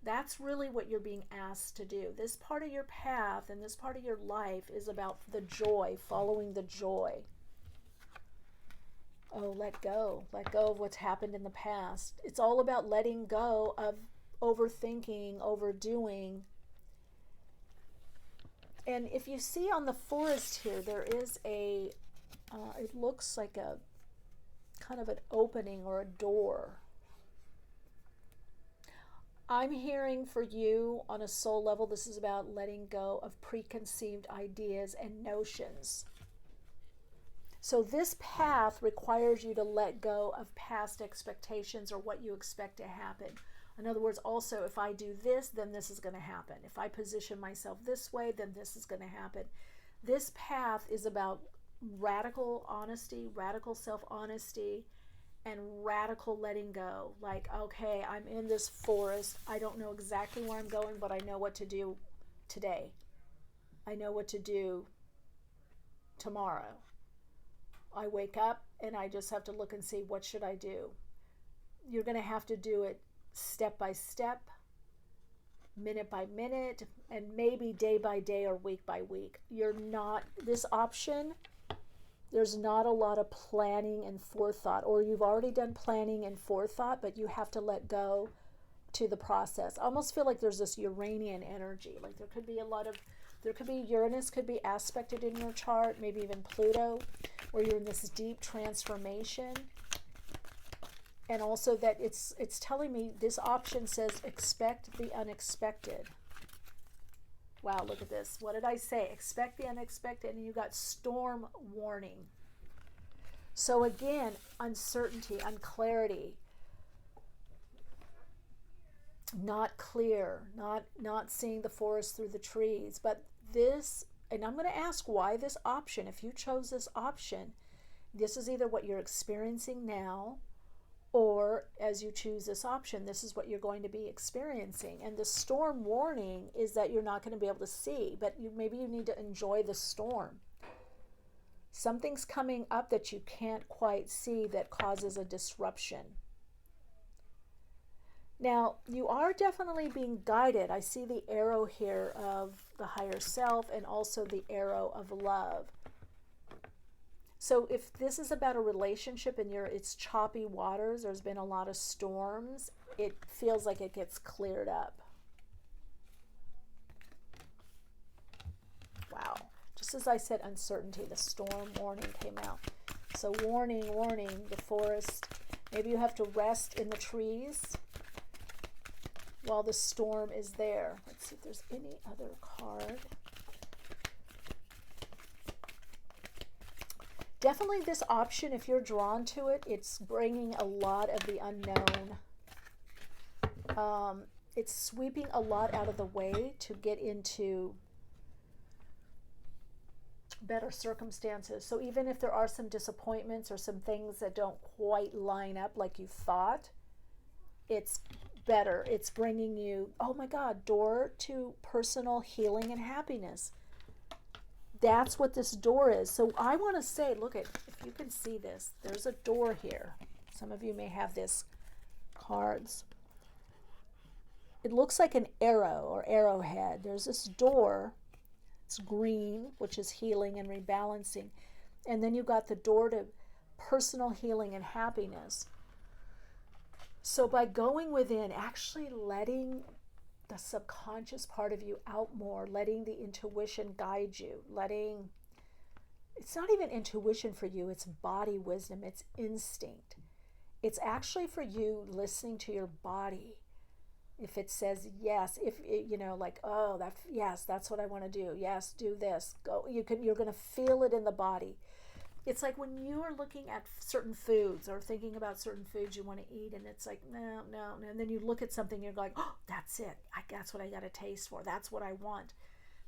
That's really what you're being asked to do. This part of your path and this part of your life is about the joy, following the joy. Oh, let go. Let go of what's happened in the past. It's all about letting go of overthinking, overdoing. And if you see on the forest here, there is it looks like a kind of an opening or a door. I'm hearing for you on a soul level, this is about letting go of preconceived ideas and notions. So this path requires you to let go of past expectations or what you expect to happen. In other words, also, if I do this, then this is going to happen. If I position myself this way, then this is going to happen. This path is about radical honesty, radical self-honesty, and radical letting go. Like, okay, I'm in this forest. I don't know exactly where I'm going, but I know what to do today. I know what to do tomorrow. I wake up and I just have to look and see, what should I do? You're going to have to do it step by step, minute by minute, and maybe day by day or week by week. This option, there's not a lot of planning and forethought, or you've already done planning and forethought, but you have to let go to the process. I almost feel like there's this Uranian energy. Like there could be Uranus could be aspected in your chart, maybe even Pluto, where you're in this deep transformation. And also that it's telling me, this option says expect the unexpected. Wow, look at this. What did I say? Expect the unexpected, and you got storm warning. So again, uncertainty, unclarity, not clear, not seeing the forest through the trees. But this, and I'm going to ask why this option, if you chose this option, this is either what you're experiencing now, or as you choose this option, this is what you're going to be experiencing. And the storm warning is that you're not going to be able to see, but maybe you need to enjoy the storm. Something's coming up that you can't quite see that causes a disruption. Now, you are definitely being guided. I see the arrow here of the higher self and also the arrow of love. So if this is about a relationship and it's choppy waters, there's been a lot of storms, it feels like it gets cleared up. Wow. Just as I said uncertainty, the storm warning came out. So warning, warning, the forest. Maybe you have to rest in the trees while the storm is there. Let's see if there's any other card. Definitely this option, if you're drawn to it, it's bringing a lot of the unknown. It's sweeping a lot out of the way to get into better circumstances. So even if there are some disappointments or some things that don't quite line up like you thought, it's better. It's bringing you, oh my God, door to personal healing and happiness. That's what this door is. So I want to say, look at, if you can see this, there's a door here. Some of you may have this cards. It looks like an arrow or arrowhead. There's this door. It's green, which is healing and rebalancing. And then you've got the door to personal healing and happiness. So by going within, actually letting the subconscious part of you out more, letting the intuition guide you, it's not even intuition for you, it's body wisdom, it's instinct. It's actually for you listening to your body. If it says yes, if like, oh, yes, that's what I want to do. Yes, do this. Go. You're going to feel it in the body. It's like when you are looking at certain foods or thinking about certain foods you want to eat, and it's like, no. And then you look at something, you're like, oh, that's it. That's what I got to taste for. That's what I want.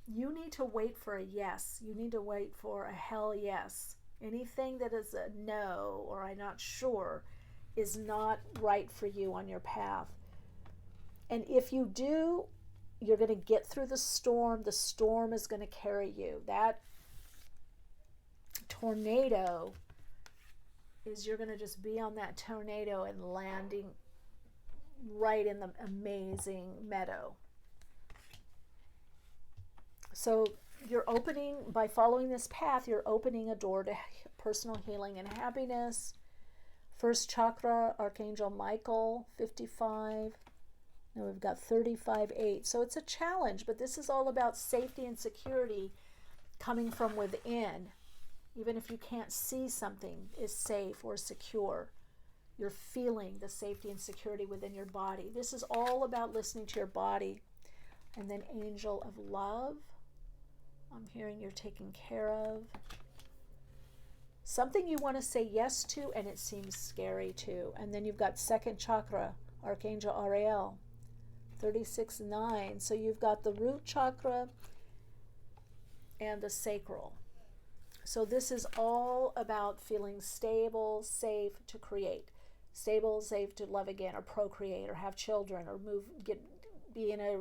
You need to wait for a yes. You need to wait for a hell yes. Anything that is a no or I'm not sure is not right for you on your path. And if you do, you're going to get through the storm. The storm is going to carry you. That tornado is, you're going to just be on that tornado and landing right in the amazing meadow. So you're opening, by following this path, you're opening a door to personal healing and happiness. First chakra, Archangel Michael, 55. Now we've got 35-8. So it's a challenge, but this is all about safety and security coming from within. Even if you can't see something is safe or secure, you're feeling the safety and security within your body. This is all about listening to your body. And then Angel of Love. I'm hearing you're taken care of. Something you want to say yes to, and it seems scary too. And then you've got second chakra, Archangel Ariel, 36-9. So you've got the root chakra and the sacral. So this is all about feeling stable, safe to create. Stable, safe to love again, or procreate, or have children, or be in a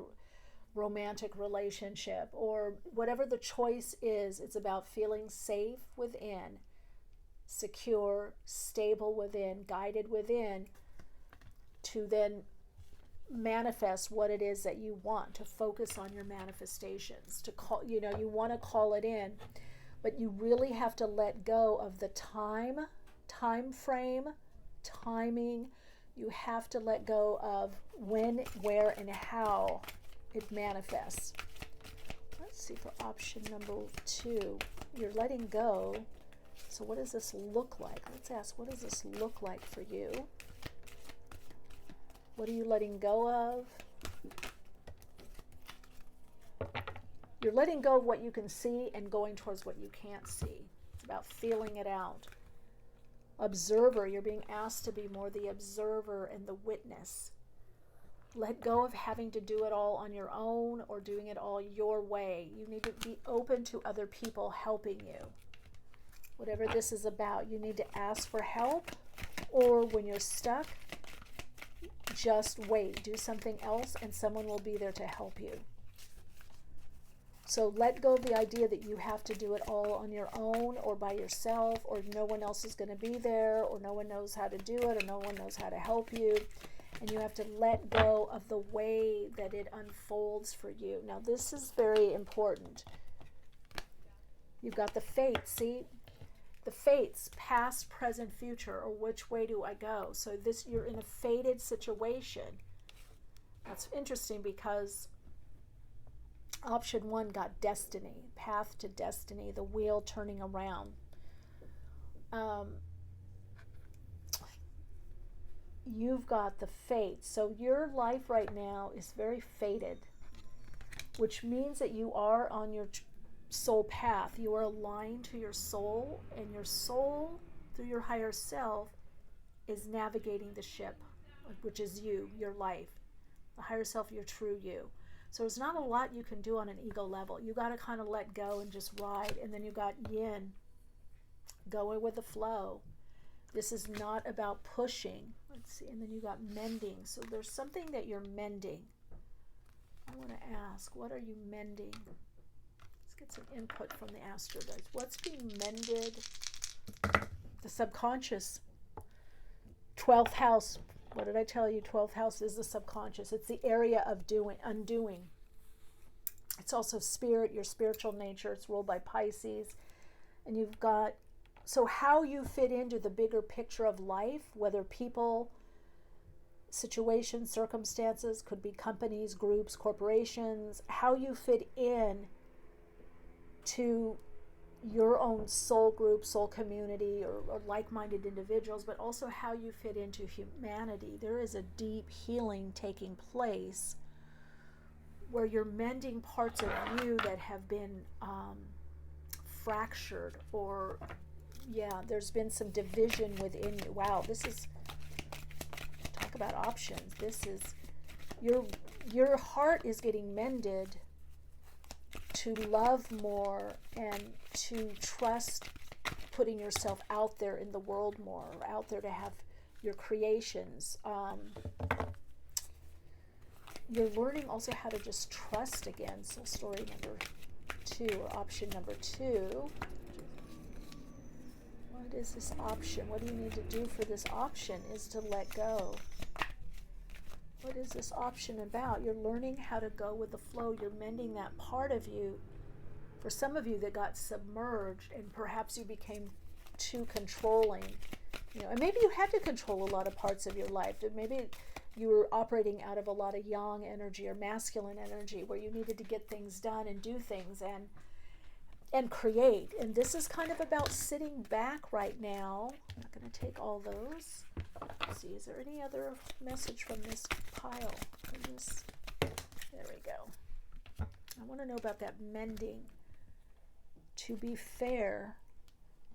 romantic relationship, or whatever the choice is. It's about feeling safe within, secure, stable within, guided within, to then manifest what it is that you want, to focus on your manifestations, to call, you want to call it in, but you really have to let go of the time frame, timing. You have to let go of when, where, and how it manifests. Let's see for option number 2. You're letting go. So what does this look like? Let's ask, what does this look like for you? What are you letting go of? You're letting go of what you can see and going towards what you can't see. It's about feeling it out. Observer, you're being asked to be more the observer and the witness. Let go of having to do it all on your own or doing it all your way. You need to be open to other people helping you. Whatever this is about, you need to ask for help, or when you're stuck, just wait. Do something else and someone will be there to help you. So let go of the idea that you have to do it all on your own or by yourself, or no one else is going to be there, or no one knows how to do it, or no one knows how to help you. And you have to let go of the way that it unfolds for you. Now, this is very important. You've got the fates, see? The fates, past, present, future, or which way do I go? So you're in a fated situation. That's interesting because option 1 got destiny, path to destiny, the wheel turning around. You've got the fate. So your life right now is very fated, which means that you are on your soul path. You are aligned to your soul, and your soul, through your higher self, is navigating the ship, which is you, your life. The higher self, your true you. So there's not a lot you can do on an ego level. You got to kind of let go and just ride. And then you got yin, going with the flow. This is not about pushing. Let's see. And then you got mending. So there's something that you're mending. I want to ask, what are you mending? Let's get some input from the astrodice. What's being mended? The subconscious. 12th house. What did I tell you? 12th house is the subconscious. It's the area of undoing. It's also spirit, your spiritual nature. It's ruled by Pisces. And you've got, so how you fit into the bigger picture of life, whether people, situations, circumstances, could be companies, groups, corporations, how you fit in to your own soul group, soul community, or like-minded individuals, but also how you fit into humanity. There is a deep healing taking place where you're mending parts of you that have been fractured, or there's been some division within you. Wow, this is, talk about options. This is, your heart is getting mended to love more and to trust putting yourself out there in the world more, or out there to have your creations. You're learning also how to just trust again. So story number 2, or option number 2. What is this option? What do you need to do for this option is to let go. What is this option about? You're learning how to go with the flow. You're mending that part of you, for some of you, that got submerged, and perhaps you became too controlling. And maybe you had to control a lot of parts of your life. Maybe you were operating out of a lot of yang energy or masculine energy, where you needed to get things done and do things and create. And this is kind of about sitting back right now. I'm not going to take all those. Let's see, is there any other message from this pile? There we go. I want to know about that mending. To be fair,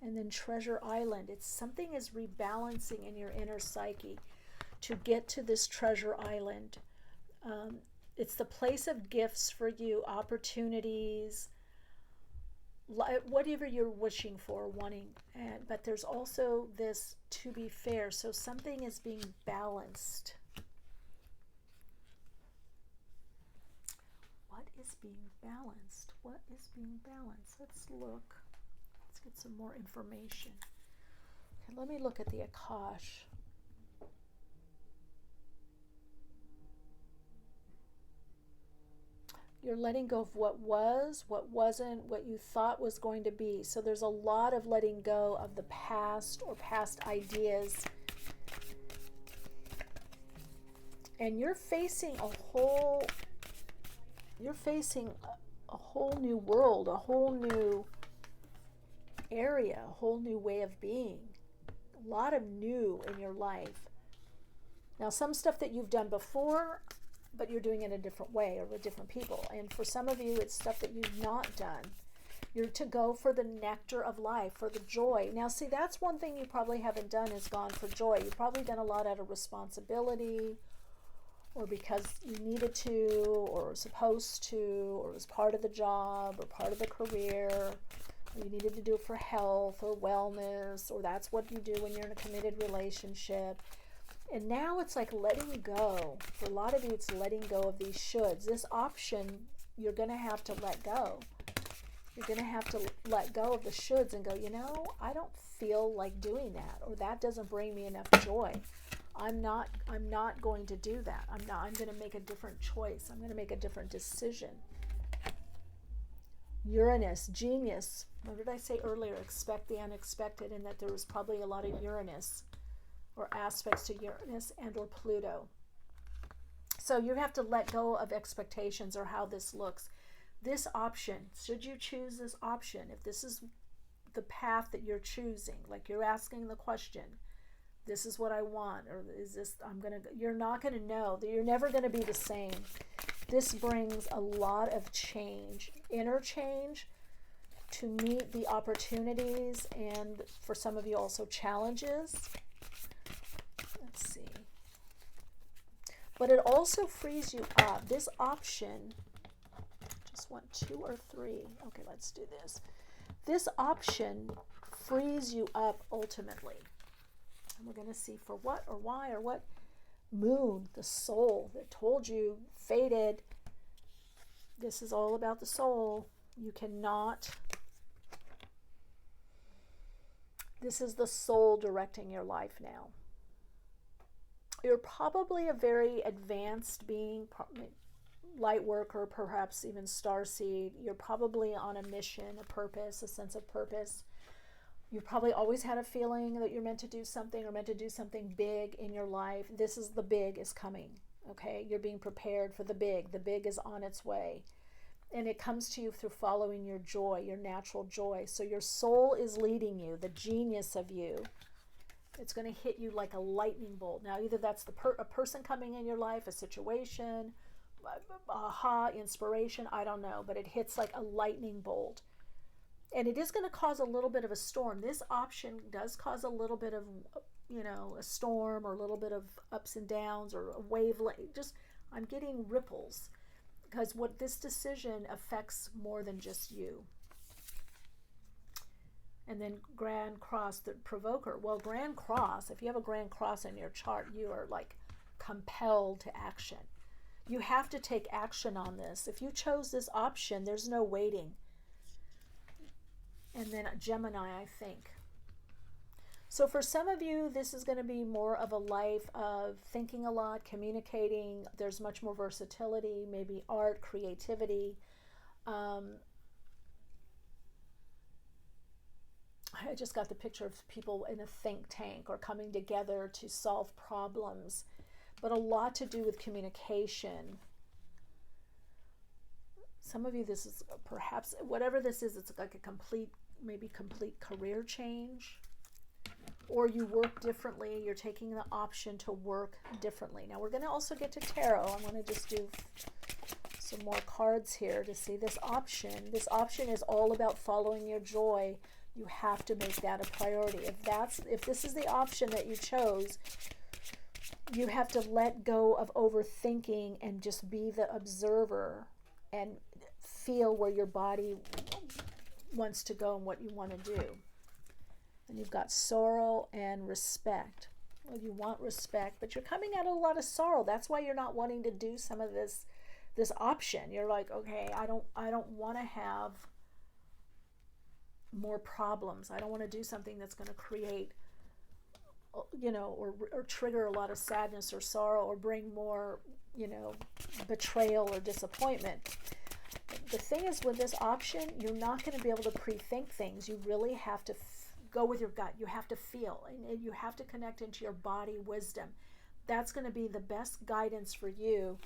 and then Treasure Island. It's something is rebalancing in your inner psyche to get to this Treasure Island. It's the place of gifts for you, opportunities, whatever you're wishing for, wanting. But there's also this to be fair. So something is being balanced. What is being balanced? What is being balanced? Let's look. Let's get some more information. Okay, let me look at the Akash. You're letting go of what was, what wasn't, what you thought was going to be. So there's a lot of letting go of the past or past ideas. And you're facing a whole new world, a whole new area, a whole new way of being. A lot of new in your life. Now, some stuff that you've done before, but you're doing it a different way or with different people. And for some of you, it's stuff that you've not done. You're to go for the nectar of life, for the joy. Now, see, that's one thing you probably haven't done, is gone for joy. You've probably done a lot out of responsibility, or because you needed to, or supposed to, or was part of the job, or part of the career, or you needed to do it for health or wellness, or that's what you do when you're in a committed relationship. And now it's like letting go. For a lot of you, it's letting go of these shoulds. This option, you're going to have to let go. You're going to have to let go of the shoulds and go, I don't feel like doing that, or that doesn't bring me enough joy. I'm not going to do that. I'm going to make a different choice. I'm going to make a different decision. Uranus, genius. What did I say earlier? Expect the unexpected, and that there was probably a lot of Uranus or aspects to Uranus and or Pluto. So you have to let go of expectations or how this looks. This option, should you choose this option, if this is the path that you're choosing, like you're asking the question, this is what I want, or is this, you're not going to know. You're never going to be the same. This brings a lot of change, inner change, to meet the opportunities, and for some of you also challenges. Let's see. But it also frees you up. This option, just want 2 or 3. Okay, let's do this. This option frees you up ultimately. And we're going to see for what or why or what. Moon, the soul that told you, fated. This is all about the soul. You cannot. This is the soul directing your life now. You're probably a very advanced being, light worker, perhaps even starseed. You're probably on a mission, a purpose, a sense of purpose. You've probably always had a feeling that you're meant to do something or meant to do something big in your life. This is the big is coming, okay? You're being prepared for the big. The big is on its way. And it comes to you through following your joy, your natural joy. So your soul is leading you, the genius of you. It's going to hit you like a lightning bolt. Now, either that's a person coming in your life, a situation, aha, inspiration, I don't know. But it hits like a lightning bolt. And it is going to cause a little bit of a storm. This option does cause a little bit of, a storm, or a little bit of ups and downs, or a wavelength. I'm getting ripples, because what this decision affects more than just you. And then Grand Cross, the provoker. Well, Grand Cross, if you have a Grand Cross in your chart, you are like compelled to action. You have to take action on this. If you chose this option, there's no waiting. And then Gemini, I think. So for some of you, this is going to be more of a life of thinking a lot, communicating. There's much more versatility, maybe art, creativity. I just got the picture of people in a think tank or coming together to solve problems, but a lot to do with communication. Some of you, this is perhaps, whatever this is, it's like a complete career change, or you work differently. You're taking the option to work differently. Now we're going to also get to tarot. I'm going to just do some more cards here to see this option. This option is all about following your joy. You have to make that a priority. If this is the option that you chose, you have to let go of overthinking and just be the observer and feel where your body wants to go and what you want to do. And you've got sorrow and respect. Well, you want respect, but you're coming out of a lot of sorrow. That's why you're not wanting to do some of this option. You're like, okay, I don't want to have more problems. I don't want to do something that's going to create, or trigger a lot of sadness or sorrow or bring more, betrayal or disappointment. The thing is, with this option, you're not going to be able to pre-think things. You really have to go with your gut. You have to feel, and you have to connect into your body wisdom. That's going to be the best guidance for you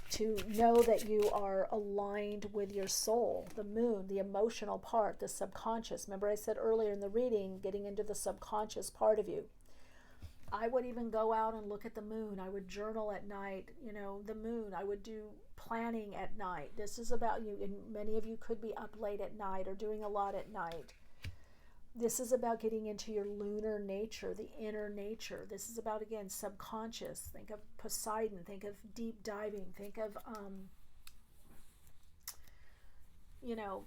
to know that you are aligned with your soul, the moon, the emotional part, the subconscious. Remember I said earlier in the reading, getting into the subconscious part of you. I would even go out and look at the moon. I would journal at night, the moon. I would do planning at night. This is about you, and many of you could be up late at night or doing a lot at night. This is about getting into your lunar nature, the inner nature. This is about, again, subconscious. Think of Poseidon. Think of deep diving. Think of,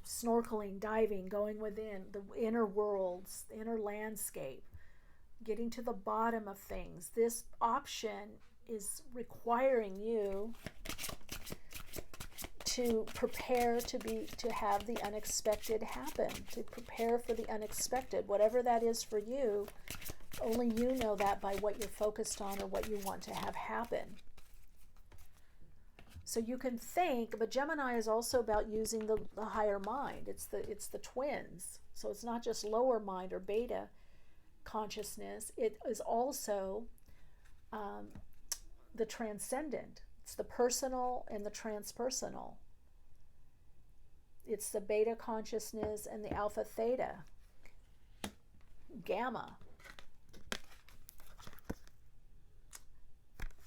snorkeling, diving, going within the inner worlds, the inner landscape, getting to the bottom of things. This option is requiring you to prepare to have the unexpected happen, to prepare for the unexpected, whatever that is for you. Only you know that by what you're focused on or what you want to have happen. So you can think, but Gemini is also about using the higher mind. It's the twins. So it's not just lower mind or beta consciousness. It is also the transcendent. It's the personal and the transpersonal. It's the beta consciousness and the alpha theta, gamma.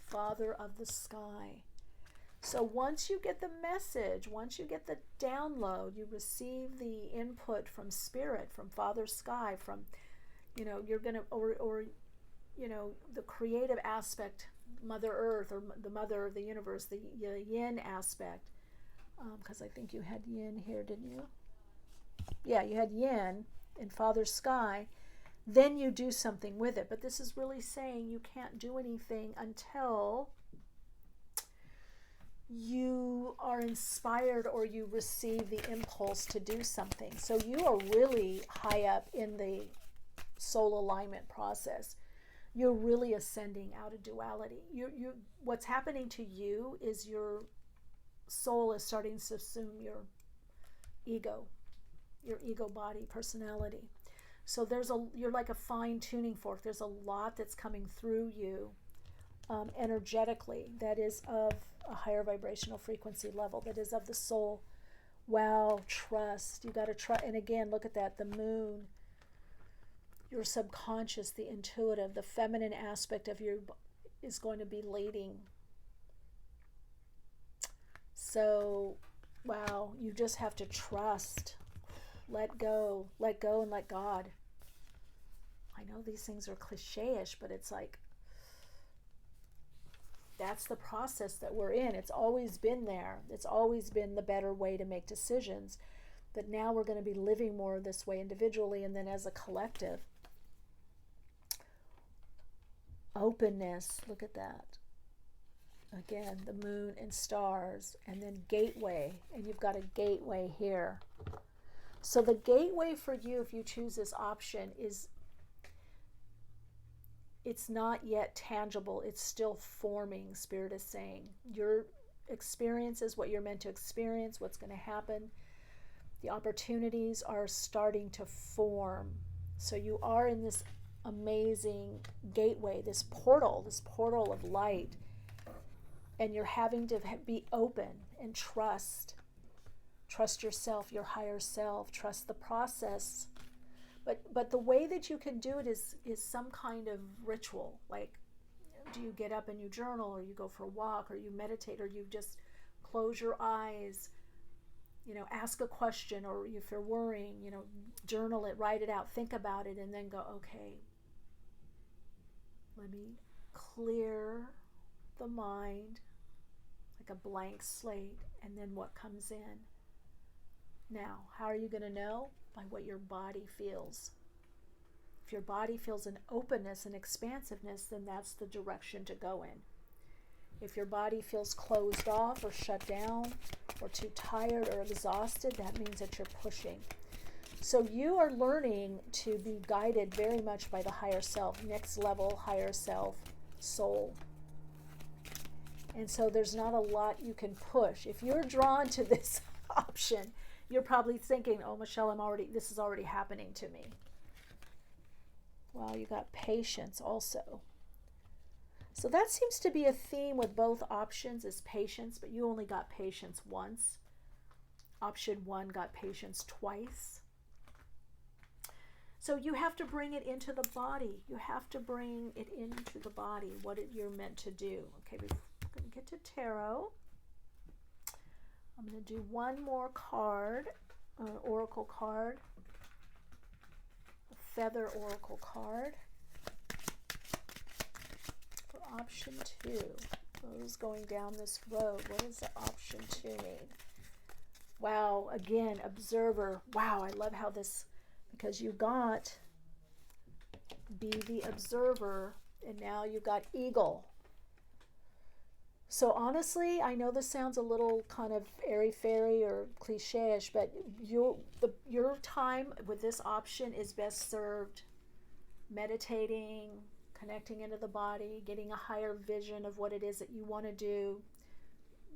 Father of the sky. So once you get the message, once you get the download, you receive the input from spirit, from Father Sky, from, you're going to, or the creative aspect, Mother Earth, or the Mother of the Universe, the yin aspect. Because I think you had yin here, didn't you? Yeah, you had yin in Father Sky. Then you do something with it. But this is really saying you can't do anything until you are inspired or you receive the impulse to do something. So you are really high up in the soul alignment process. You're really ascending out of duality. What's happening to you is your soul is starting to assume your ego body, personality. So you're like a fine tuning fork. There's a lot that's coming through you energetically that is of a higher vibrational frequency level, that is of the soul. Wow, trust. You got to trust. And again, look at that, the moon, your subconscious, the intuitive, the feminine aspect of you is going to be leading. So, wow, you just have to trust. Let go and let God. I know these things are cliche-ish, but it's like, that's the process that we're in. It's always been there. It's always been the better way to make decisions. But now we're going to be living more this way individually, and then as a collective. Openness, look at that. Again, the moon and stars, and then gateway, and you've got a gateway here. So the gateway for you, if you choose this option, is it's not yet tangible. It's still forming, Spirit is saying. Your experience is what you're meant to experience, what's going to happen. The opportunities are starting to form. So you are in this amazing gateway, this portal of light. And you're having to be open and trust. Trust yourself, your higher self. Trust the process. But the way that you can do it is some kind of ritual. Like, do you get up and you journal, or you go for a walk, or you meditate, or you just close your eyes, ask a question, or if you're worrying, journal it, write it out, think about it, and then go, okay, let me clear the mind like a blank slate, and then what comes in. Now, how are you going to know? By what your body feels. If your body feels an openness and expansiveness, then that's the direction to go in. If your body feels closed off or shut down or too tired or exhausted, that means that you're pushing. So you are learning to be guided very much by the higher self, next level, higher self, soul. And so there's not a lot you can push. If you're drawn to this option, you're probably thinking, oh, Michelle, this is already happening to me. Wow, you got patience also. So that seems to be a theme with both options, is patience, but you only got patience once. Option 1 got patience twice. So you have to bring it into the body. You have to bring it into the body, what you're meant to do. Okay, we're going to get to tarot. I'm going to do one more card, oracle card, a feather oracle card for option 2. Those going down this road, what does the option 2 mean? Wow, again, observer. Wow, I love how this, because you got be the observer, and now you got eagle. So honestly, I know this sounds a little kind of airy-fairy or cliche-ish, but your time with this option is best served meditating, connecting into the body, getting a higher vision of what it is that you want to do.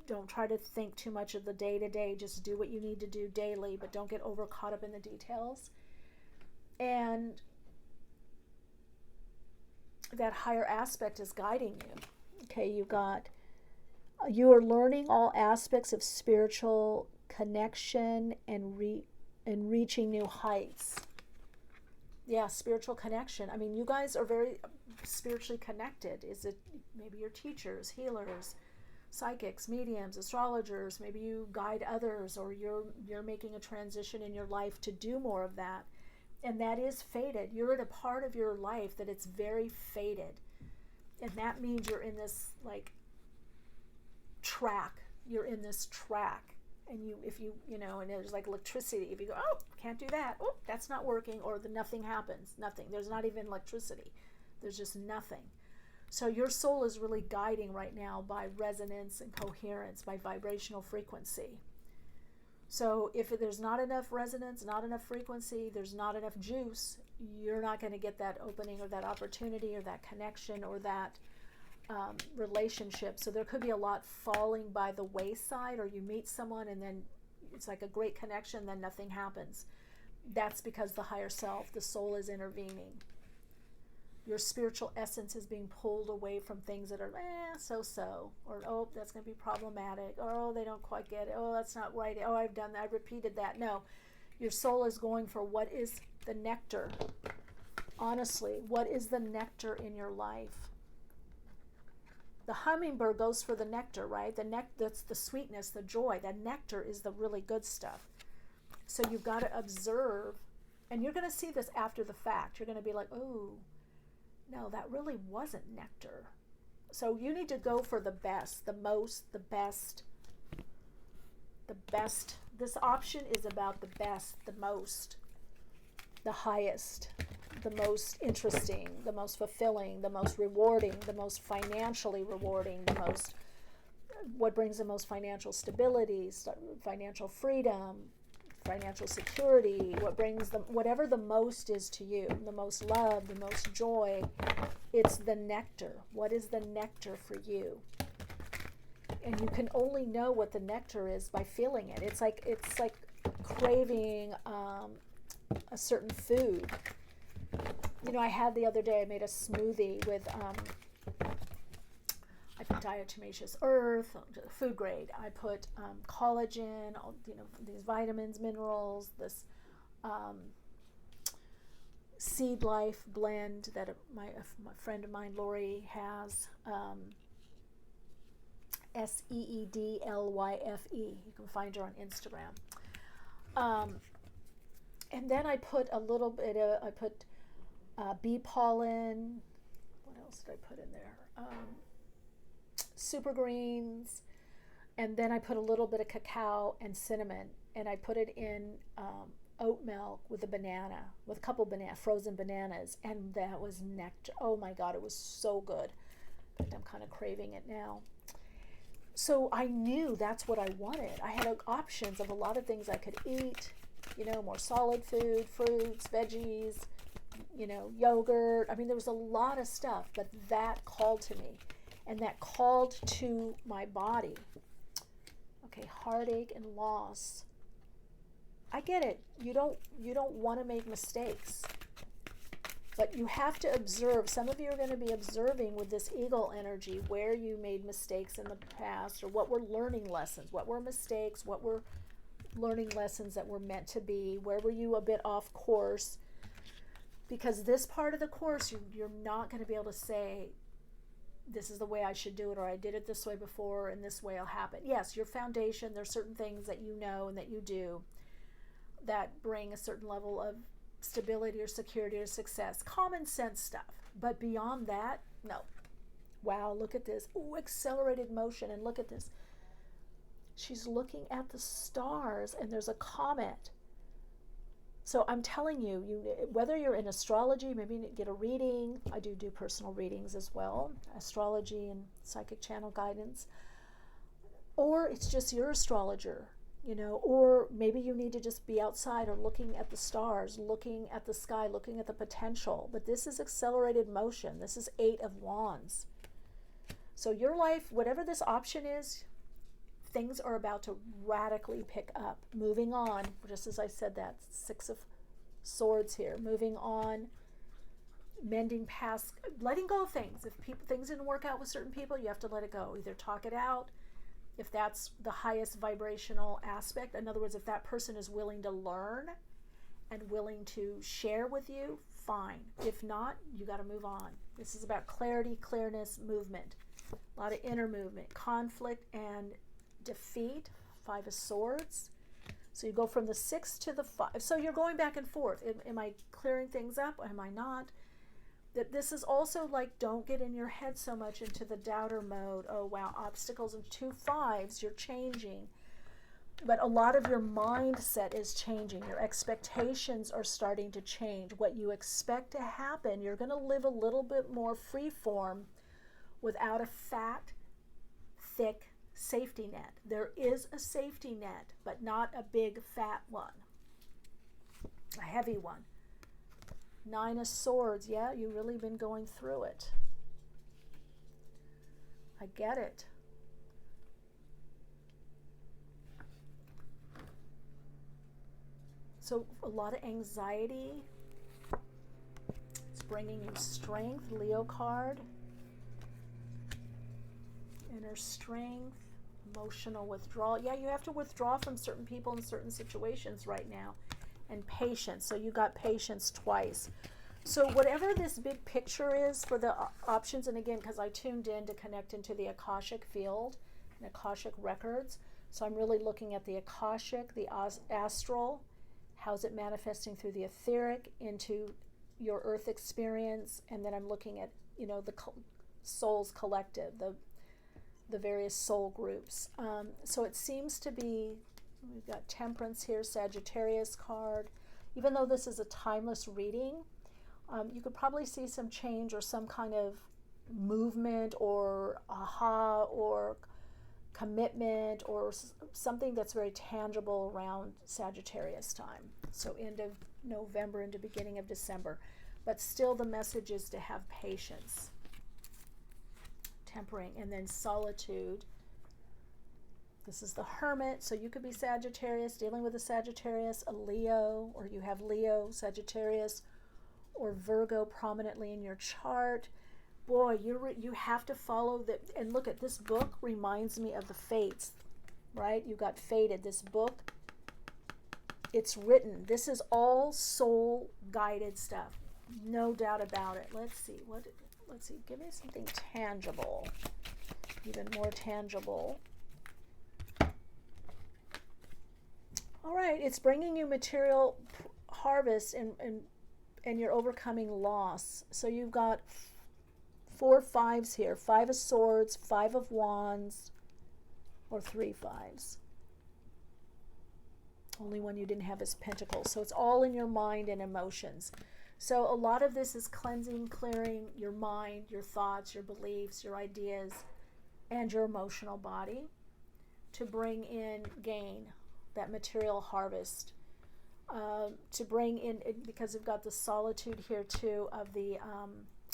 Don't try to think too much of the day-to-day. Just do what you need to do daily, but don't get over caught up in the details. And that higher aspect is guiding you. Okay, you are learning all aspects of spiritual connection and reaching new heights. Yeah, spiritual connection. I mean, you guys are very spiritually connected. Is it maybe your teachers, healers, psychics, mediums, astrologers? Maybe you guide others, or you're making a transition in your life to do more of that. And that is fated. You're at a part of your life that it's very fated. And that means you're in this track. You're in this track. And and there's like electricity. If you go, oh, can't do that. Oh, that's not working. Or nothing happens. Nothing. There's not even electricity. There's just nothing. So your soul is really guiding right now by resonance and coherence, by vibrational frequency. So if there's not enough resonance, not enough frequency, there's not enough juice, you're not going to get that opening or that opportunity or that connection or that relationship. So there could be a lot falling by the wayside, or you meet someone and then it's like a great connection, then nothing happens. That's because the higher self, the soul, is intervening. Your spiritual essence is being pulled away from things that are so-so, or oh, that's going to be problematic, or oh, they don't quite get it, oh, that's not right, oh, I've done that, I've repeated that. No, your soul is going for what is the nectar. Honestly, what is the nectar in your life? The hummingbird goes for the nectar, right? That's the sweetness, the joy. The nectar is the really good stuff. So you've got to observe, and you're going to see this after the fact. You're going to be like, oh, no, that really wasn't nectar. So you need to go for the best, the most, the best This option is about the best, the most, the highest, the most interesting, the most fulfilling, the most rewarding, the most financially rewarding, the most, what brings the most financial stability, financial freedom, financial security, what brings the, whatever the most is to you, the most love, the most joy. It's the nectar. What is the nectar for you? And you can only know what the nectar is by feeling it. It's like craving a certain food. You know, I had the other day, I made a smoothie with I put diatomaceous earth, food grade. I put collagen, you know, these vitamins, minerals, this Seed Life blend that my friend of mine, Lori, has. SEEDLYFE. You can find her on Instagram. And then I put a little bit of, I put bee pollen. What else did I put in there? Super greens. And then I put a little bit of cacao and cinnamon. And I put it in oat milk with a banana, with a couple frozen bananas. And that was nectar. Oh my God, it was so good. In fact, I'm kind of craving it now. So I knew that's what I wanted. I had options of a lot of things I could eat, you know, more solid food, fruits, veggies, you know, yogurt. I mean, there was a lot of stuff, but that called to me, and that called to my body. Okay, heartache and loss. I get it. You don't want to make mistakes. But you have to observe. Some of you are going to be observing with this eagle energy where you made mistakes in the past, or what were learning lessons, what were mistakes, what were learning lessons that were meant to be, where were you a bit off course. Because this part of the course, you're not going to be able to say, this is the way I should do it, or I did it this way before, and this way it'll happen. Yes, your foundation, there's certain things that you know and that you do that bring a certain level of stability or security or success, common sense stuff. But beyond that, no. Wow, look at this. Ooh, accelerated motion. And look at this. She's looking at the stars, and there's a comet. So I'm telling you, whether you're in astrology, maybe you get a reading. I do personal readings as well, astrology and psychic channel guidance. Or it's just your astrologer. You know, or maybe you need to just be outside or looking at the stars, looking at the sky, looking at the potential. But this is accelerated motion. This is 8 of Wands. So your life, whatever this option is, things are about to radically pick up. Moving on, just as I said that, 6 of Swords here. Moving on, mending past, letting go of things. If things didn't work out with certain people, you have to let it go. Either talk it out, if that's the highest vibrational aspect. In other words, if that person is willing to learn and willing to share with you, fine. If not, you got to move on. This is about clarity, clearness, movement. A lot of inner movement, conflict and defeat. 5 of Swords. So you go from the 6 to the 5. So you're going back and forth. Am I clearing things up? Am I not? That this is also like, don't get in your head so much into the doubter mode. Oh, wow, obstacles and 2 5s, you're changing. But a lot of your mindset is changing. Your expectations are starting to change. What you expect to happen, you're going to live a little bit more free form without a fat, thick safety net. There is a safety net, but not a big, fat one. A heavy one. 9 of Swords, yeah, you've really been going through it. I get it. So a lot of anxiety. It's bringing you strength, Leo card. Inner strength, emotional withdrawal. Yeah, you have to withdraw from certain people in certain situations right now. And patience. So you got patience twice. So whatever this big picture is for the options, and again, because I tuned in to connect into the Akashic field and Akashic records, so I'm really looking at the Akashic, the astral, how's it manifesting through the etheric into your earth experience, and then I'm looking at, you know, the soul's collective, the various soul groups. So it seems to be We've got Temperance here, Sagittarius card. Even though this is a timeless reading, you could probably see some change or some kind of movement or aha or commitment or something that's very tangible around Sagittarius time. So end of November into beginning of December. But still the message is to have patience. Tempering. And then solitude. This is the Hermit. So you could be Sagittarius, dealing with a Sagittarius, a Leo, or you have Leo, Sagittarius, or Virgo prominently in your chart. Boy, you have to follow the, and look at this book reminds me of the Fates, right? You got Fated. This book, it's written. This is all soul guided stuff. No doubt about it. Let's see. Let's see. Give me something tangible. Even more tangible. All right. It's bringing you material harvest and you're overcoming loss. So you've got 4 5s here. 5 of Swords, 5 of Wands, or 3 5s. Only one you didn't have is Pentacles. So it's all in your mind and emotions. So a lot of this is cleansing, clearing your mind, your thoughts, your beliefs, your ideas, and your emotional body to bring in gain, that material harvest. To bring in, because we've got the solitude here too of the,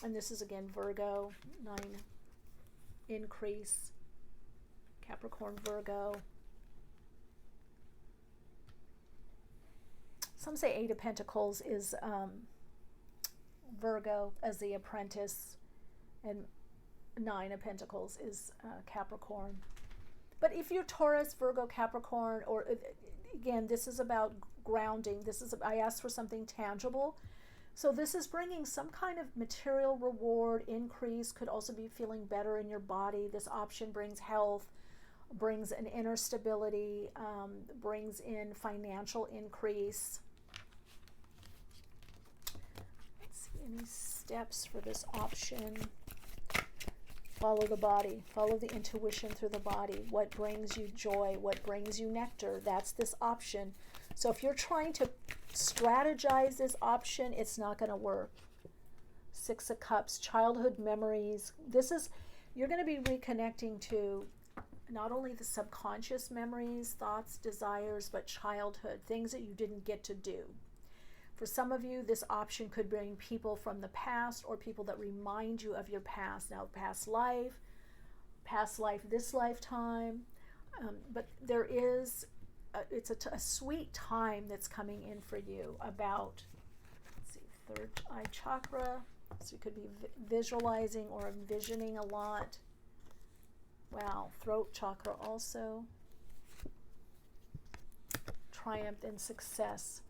and this is again Virgo, 9 increase, Capricorn, Virgo. Some say 8 of Pentacles is Virgo as the apprentice, and 9 of Pentacles is Capricorn. But if you're Taurus, Virgo, Capricorn, or again, this is about grounding. This is, I asked for something tangible. So this is bringing some kind of material reward, increase, could also be feeling better in your body. This option brings health, brings an inner stability, brings in financial increase. Let's see, any steps for this option? Follow the body, follow the intuition through the body. What brings you joy? What brings you nectar? That's this option. So if you're trying to strategize this option, it's not going to work. 6 of Cups, childhood memories. This is, you're going to be reconnecting to not only the subconscious memories, thoughts, desires, but childhood, things that you didn't get to do. For some of you, this option could bring people from the past or people that remind you of your past. Now, past life, this lifetime. But there is, it's a sweet time that's coming in for you about, let's see, 3rd eye chakra. So you could be visualizing or envisioning a lot. Wow, throat chakra also. Triumph and success.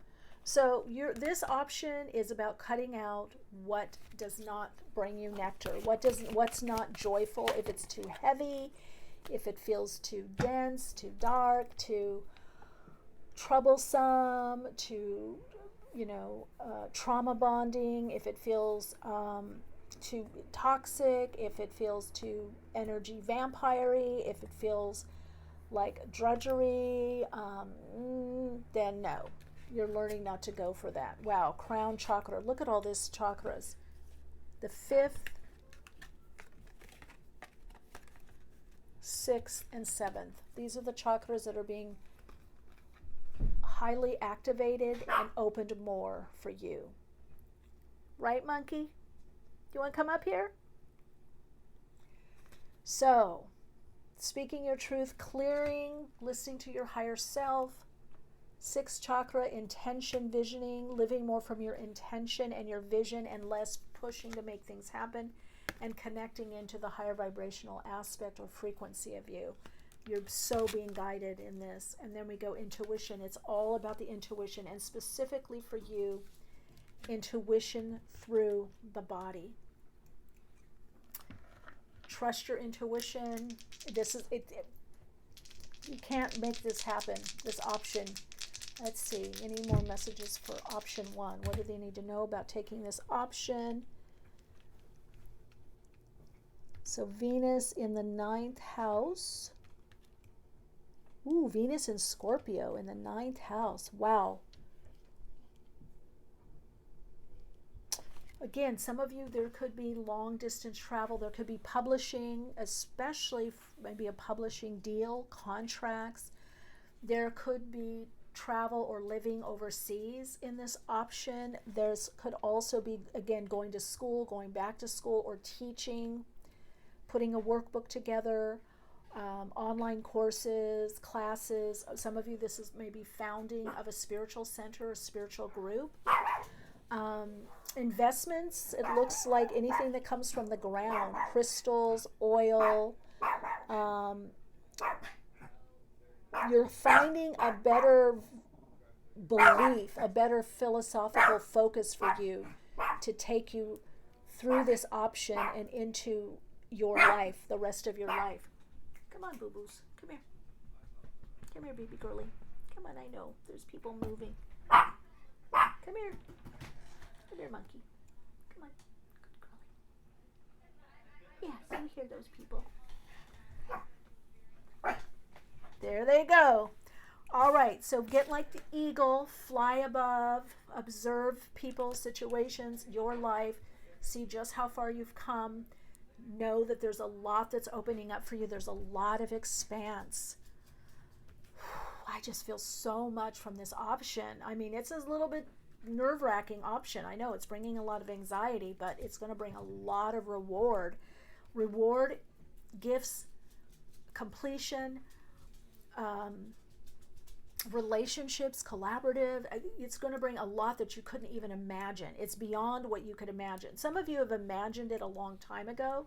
So this option is about cutting out what does not bring you nectar, what's not joyful. If it's too heavy, if it feels too dense, too dark, too troublesome, too trauma bonding, if it feels too toxic, if it feels too energy vampire-y, if it feels like drudgery, then no. You're learning not to go for that. Wow, crown chakra. Look at all these chakras. The 5th, 6th, and 7th. These are the chakras that are being highly activated and opened more for you. Right, monkey? You want to come up here? So, speaking your truth, clearing, listening to your higher self. 6th chakra, intention, visioning, living more from your intention and your vision and less pushing to make things happen, and connecting into the higher vibrational aspect or frequency of you. You're so being guided in this. And then we go intuition. It's all about the intuition, and specifically for you, intuition through the body. Trust your intuition. This is it. You can't make this happen, this option. Let's see, any more messages for option 1? What do they need to know about taking this option? So Venus in the 9th house. Ooh, Venus in Scorpio in the 9th house. Wow. Again, some of you, there could be long distance travel. There could be publishing, especially maybe a publishing deal, contracts. There could be travel or living overseas in this option. There's could also be, again, going to school, going back to school, or teaching, putting a workbook together, online courses, classes. Some of you, this is maybe founding of a spiritual center, a spiritual group. Investments, it looks like anything that comes from the ground, crystals, oil. You're finding a better belief, a better philosophical focus for you to take you through this option and into your life, the rest of your life. Come on, boo-boos. Come here. Come here, baby girly. Come on, I know. There's people moving. Come here. Come here, monkey. Come on. Good girly. Yes, you hear those people. There they go. All right, so get like the eagle, fly above, observe people, situations, your life, see just how far you've come. Know that there's a lot that's opening up for you. There's a lot of expanse. I just feel so much from this option. I mean, it's a little bit nerve-wracking option. I know it's bringing a lot of anxiety, but it's going to bring a lot of reward. Reward, gifts, completion, relationships, collaborative. It's going to bring a lot that you couldn't even imagine. It's beyond what you could imagine. Some of you have imagined it a long time ago,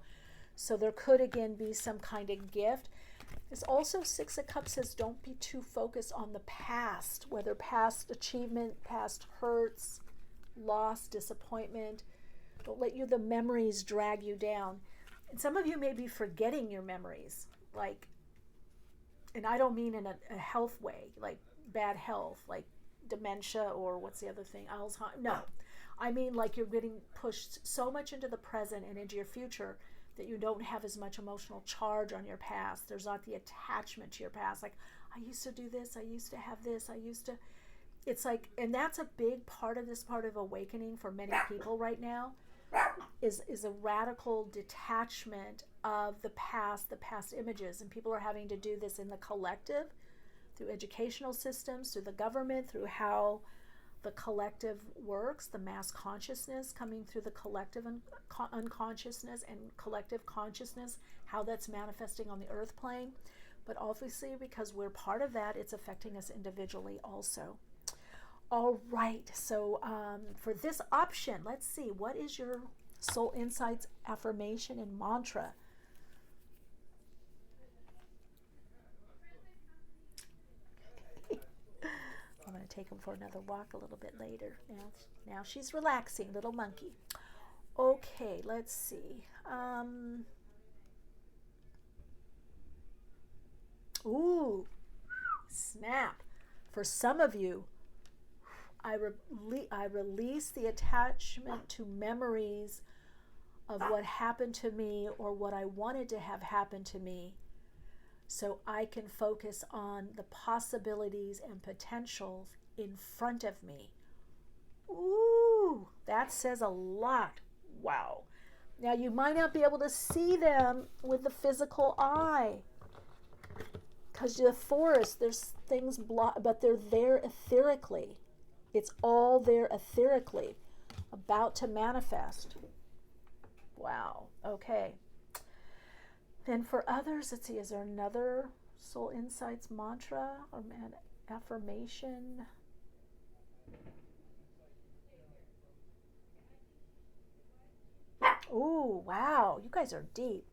so there could again be some kind of gift. It's also Six of Cups says don't be too focused on the past, whether past achievement, past hurts, loss, disappointment. Don't let the memories drag you down. And some of you may be forgetting your memories, like, and I don't mean in a health way, like bad health, like dementia, or what's the other thing, Alzheimer's. No, I mean like you're getting pushed so much into the present and into your future that you don't have as much emotional charge on your past. There's not the attachment to your past. Like, I used to do this, I used to have this, it's like, and that's a big part of this part of awakening for many people right now, is a radical detachment of the past images. And people are having to do this in the collective, through educational systems, through the government, through how the collective works, the mass consciousness coming through the collective unconsciousness and collective consciousness, how that's manifesting on the earth plane. But obviously, because we're part of that, it's affecting us individually also. All right, so for this option, let's see, what is your Soul Insights affirmation and mantra? I'm going to take him for another walk a little bit later. Now she's relaxing, little monkey. Okay, let's see. Ooh, snap. For some of you, I release the attachment to memories of what happened to me or what I wanted to have happen to me, so I can focus on the possibilities and potentials in front of me. Ooh, that says a lot. Wow. Now, you might not be able to see them with the physical eye, because the forest, there's things blocked, but they're there etherically. It's all there etherically, about to manifest. Wow. Okay. Then for others, let's see, is there another Soul Insights mantra or affirmation? Ooh, wow. You guys are deep.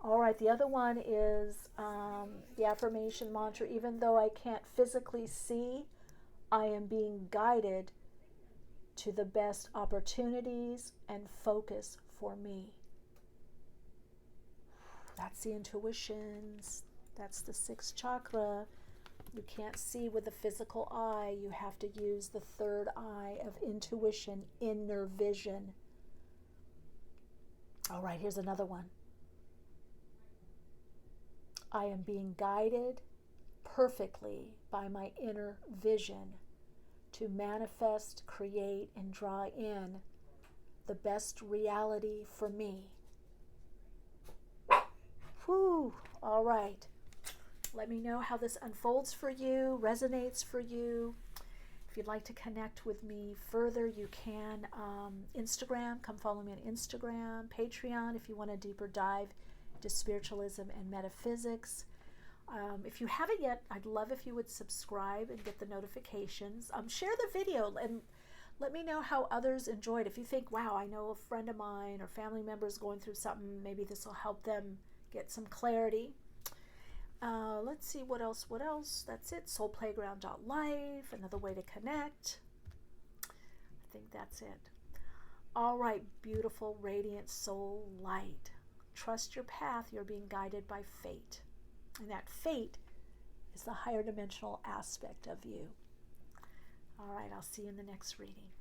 All right. The other one is the affirmation mantra. Even though I can't physically see, I am being guided to the best opportunities and focus for me. That's the intuitions. That's the sixth chakra. You can't see with the physical eye. You have to use the third eye of intuition, inner vision. All right, here's another one. I am being guided perfectly by my inner vision to manifest, create, and draw in the best reality for me. Whew, all right. Let me know how this unfolds for you, resonates for you. If you'd like to connect with me further, you can. Instagram, come follow me on Instagram. Patreon, if you want a deeper dive into spiritualism and metaphysics. If you haven't yet, I'd love if you would subscribe and get the notifications. Share the video and let me know how others enjoyed. If you think, wow, I know a friend of mine or family member is going through something, maybe this will help them get some clarity. Let's see, what else? That's it. Soulplayground.life, another way to connect. I think that's it. All right, beautiful, radiant soul light. Trust your path. You're being guided by fate. And that fate is the higher dimensional aspect of you. All right, I'll see you in the next reading.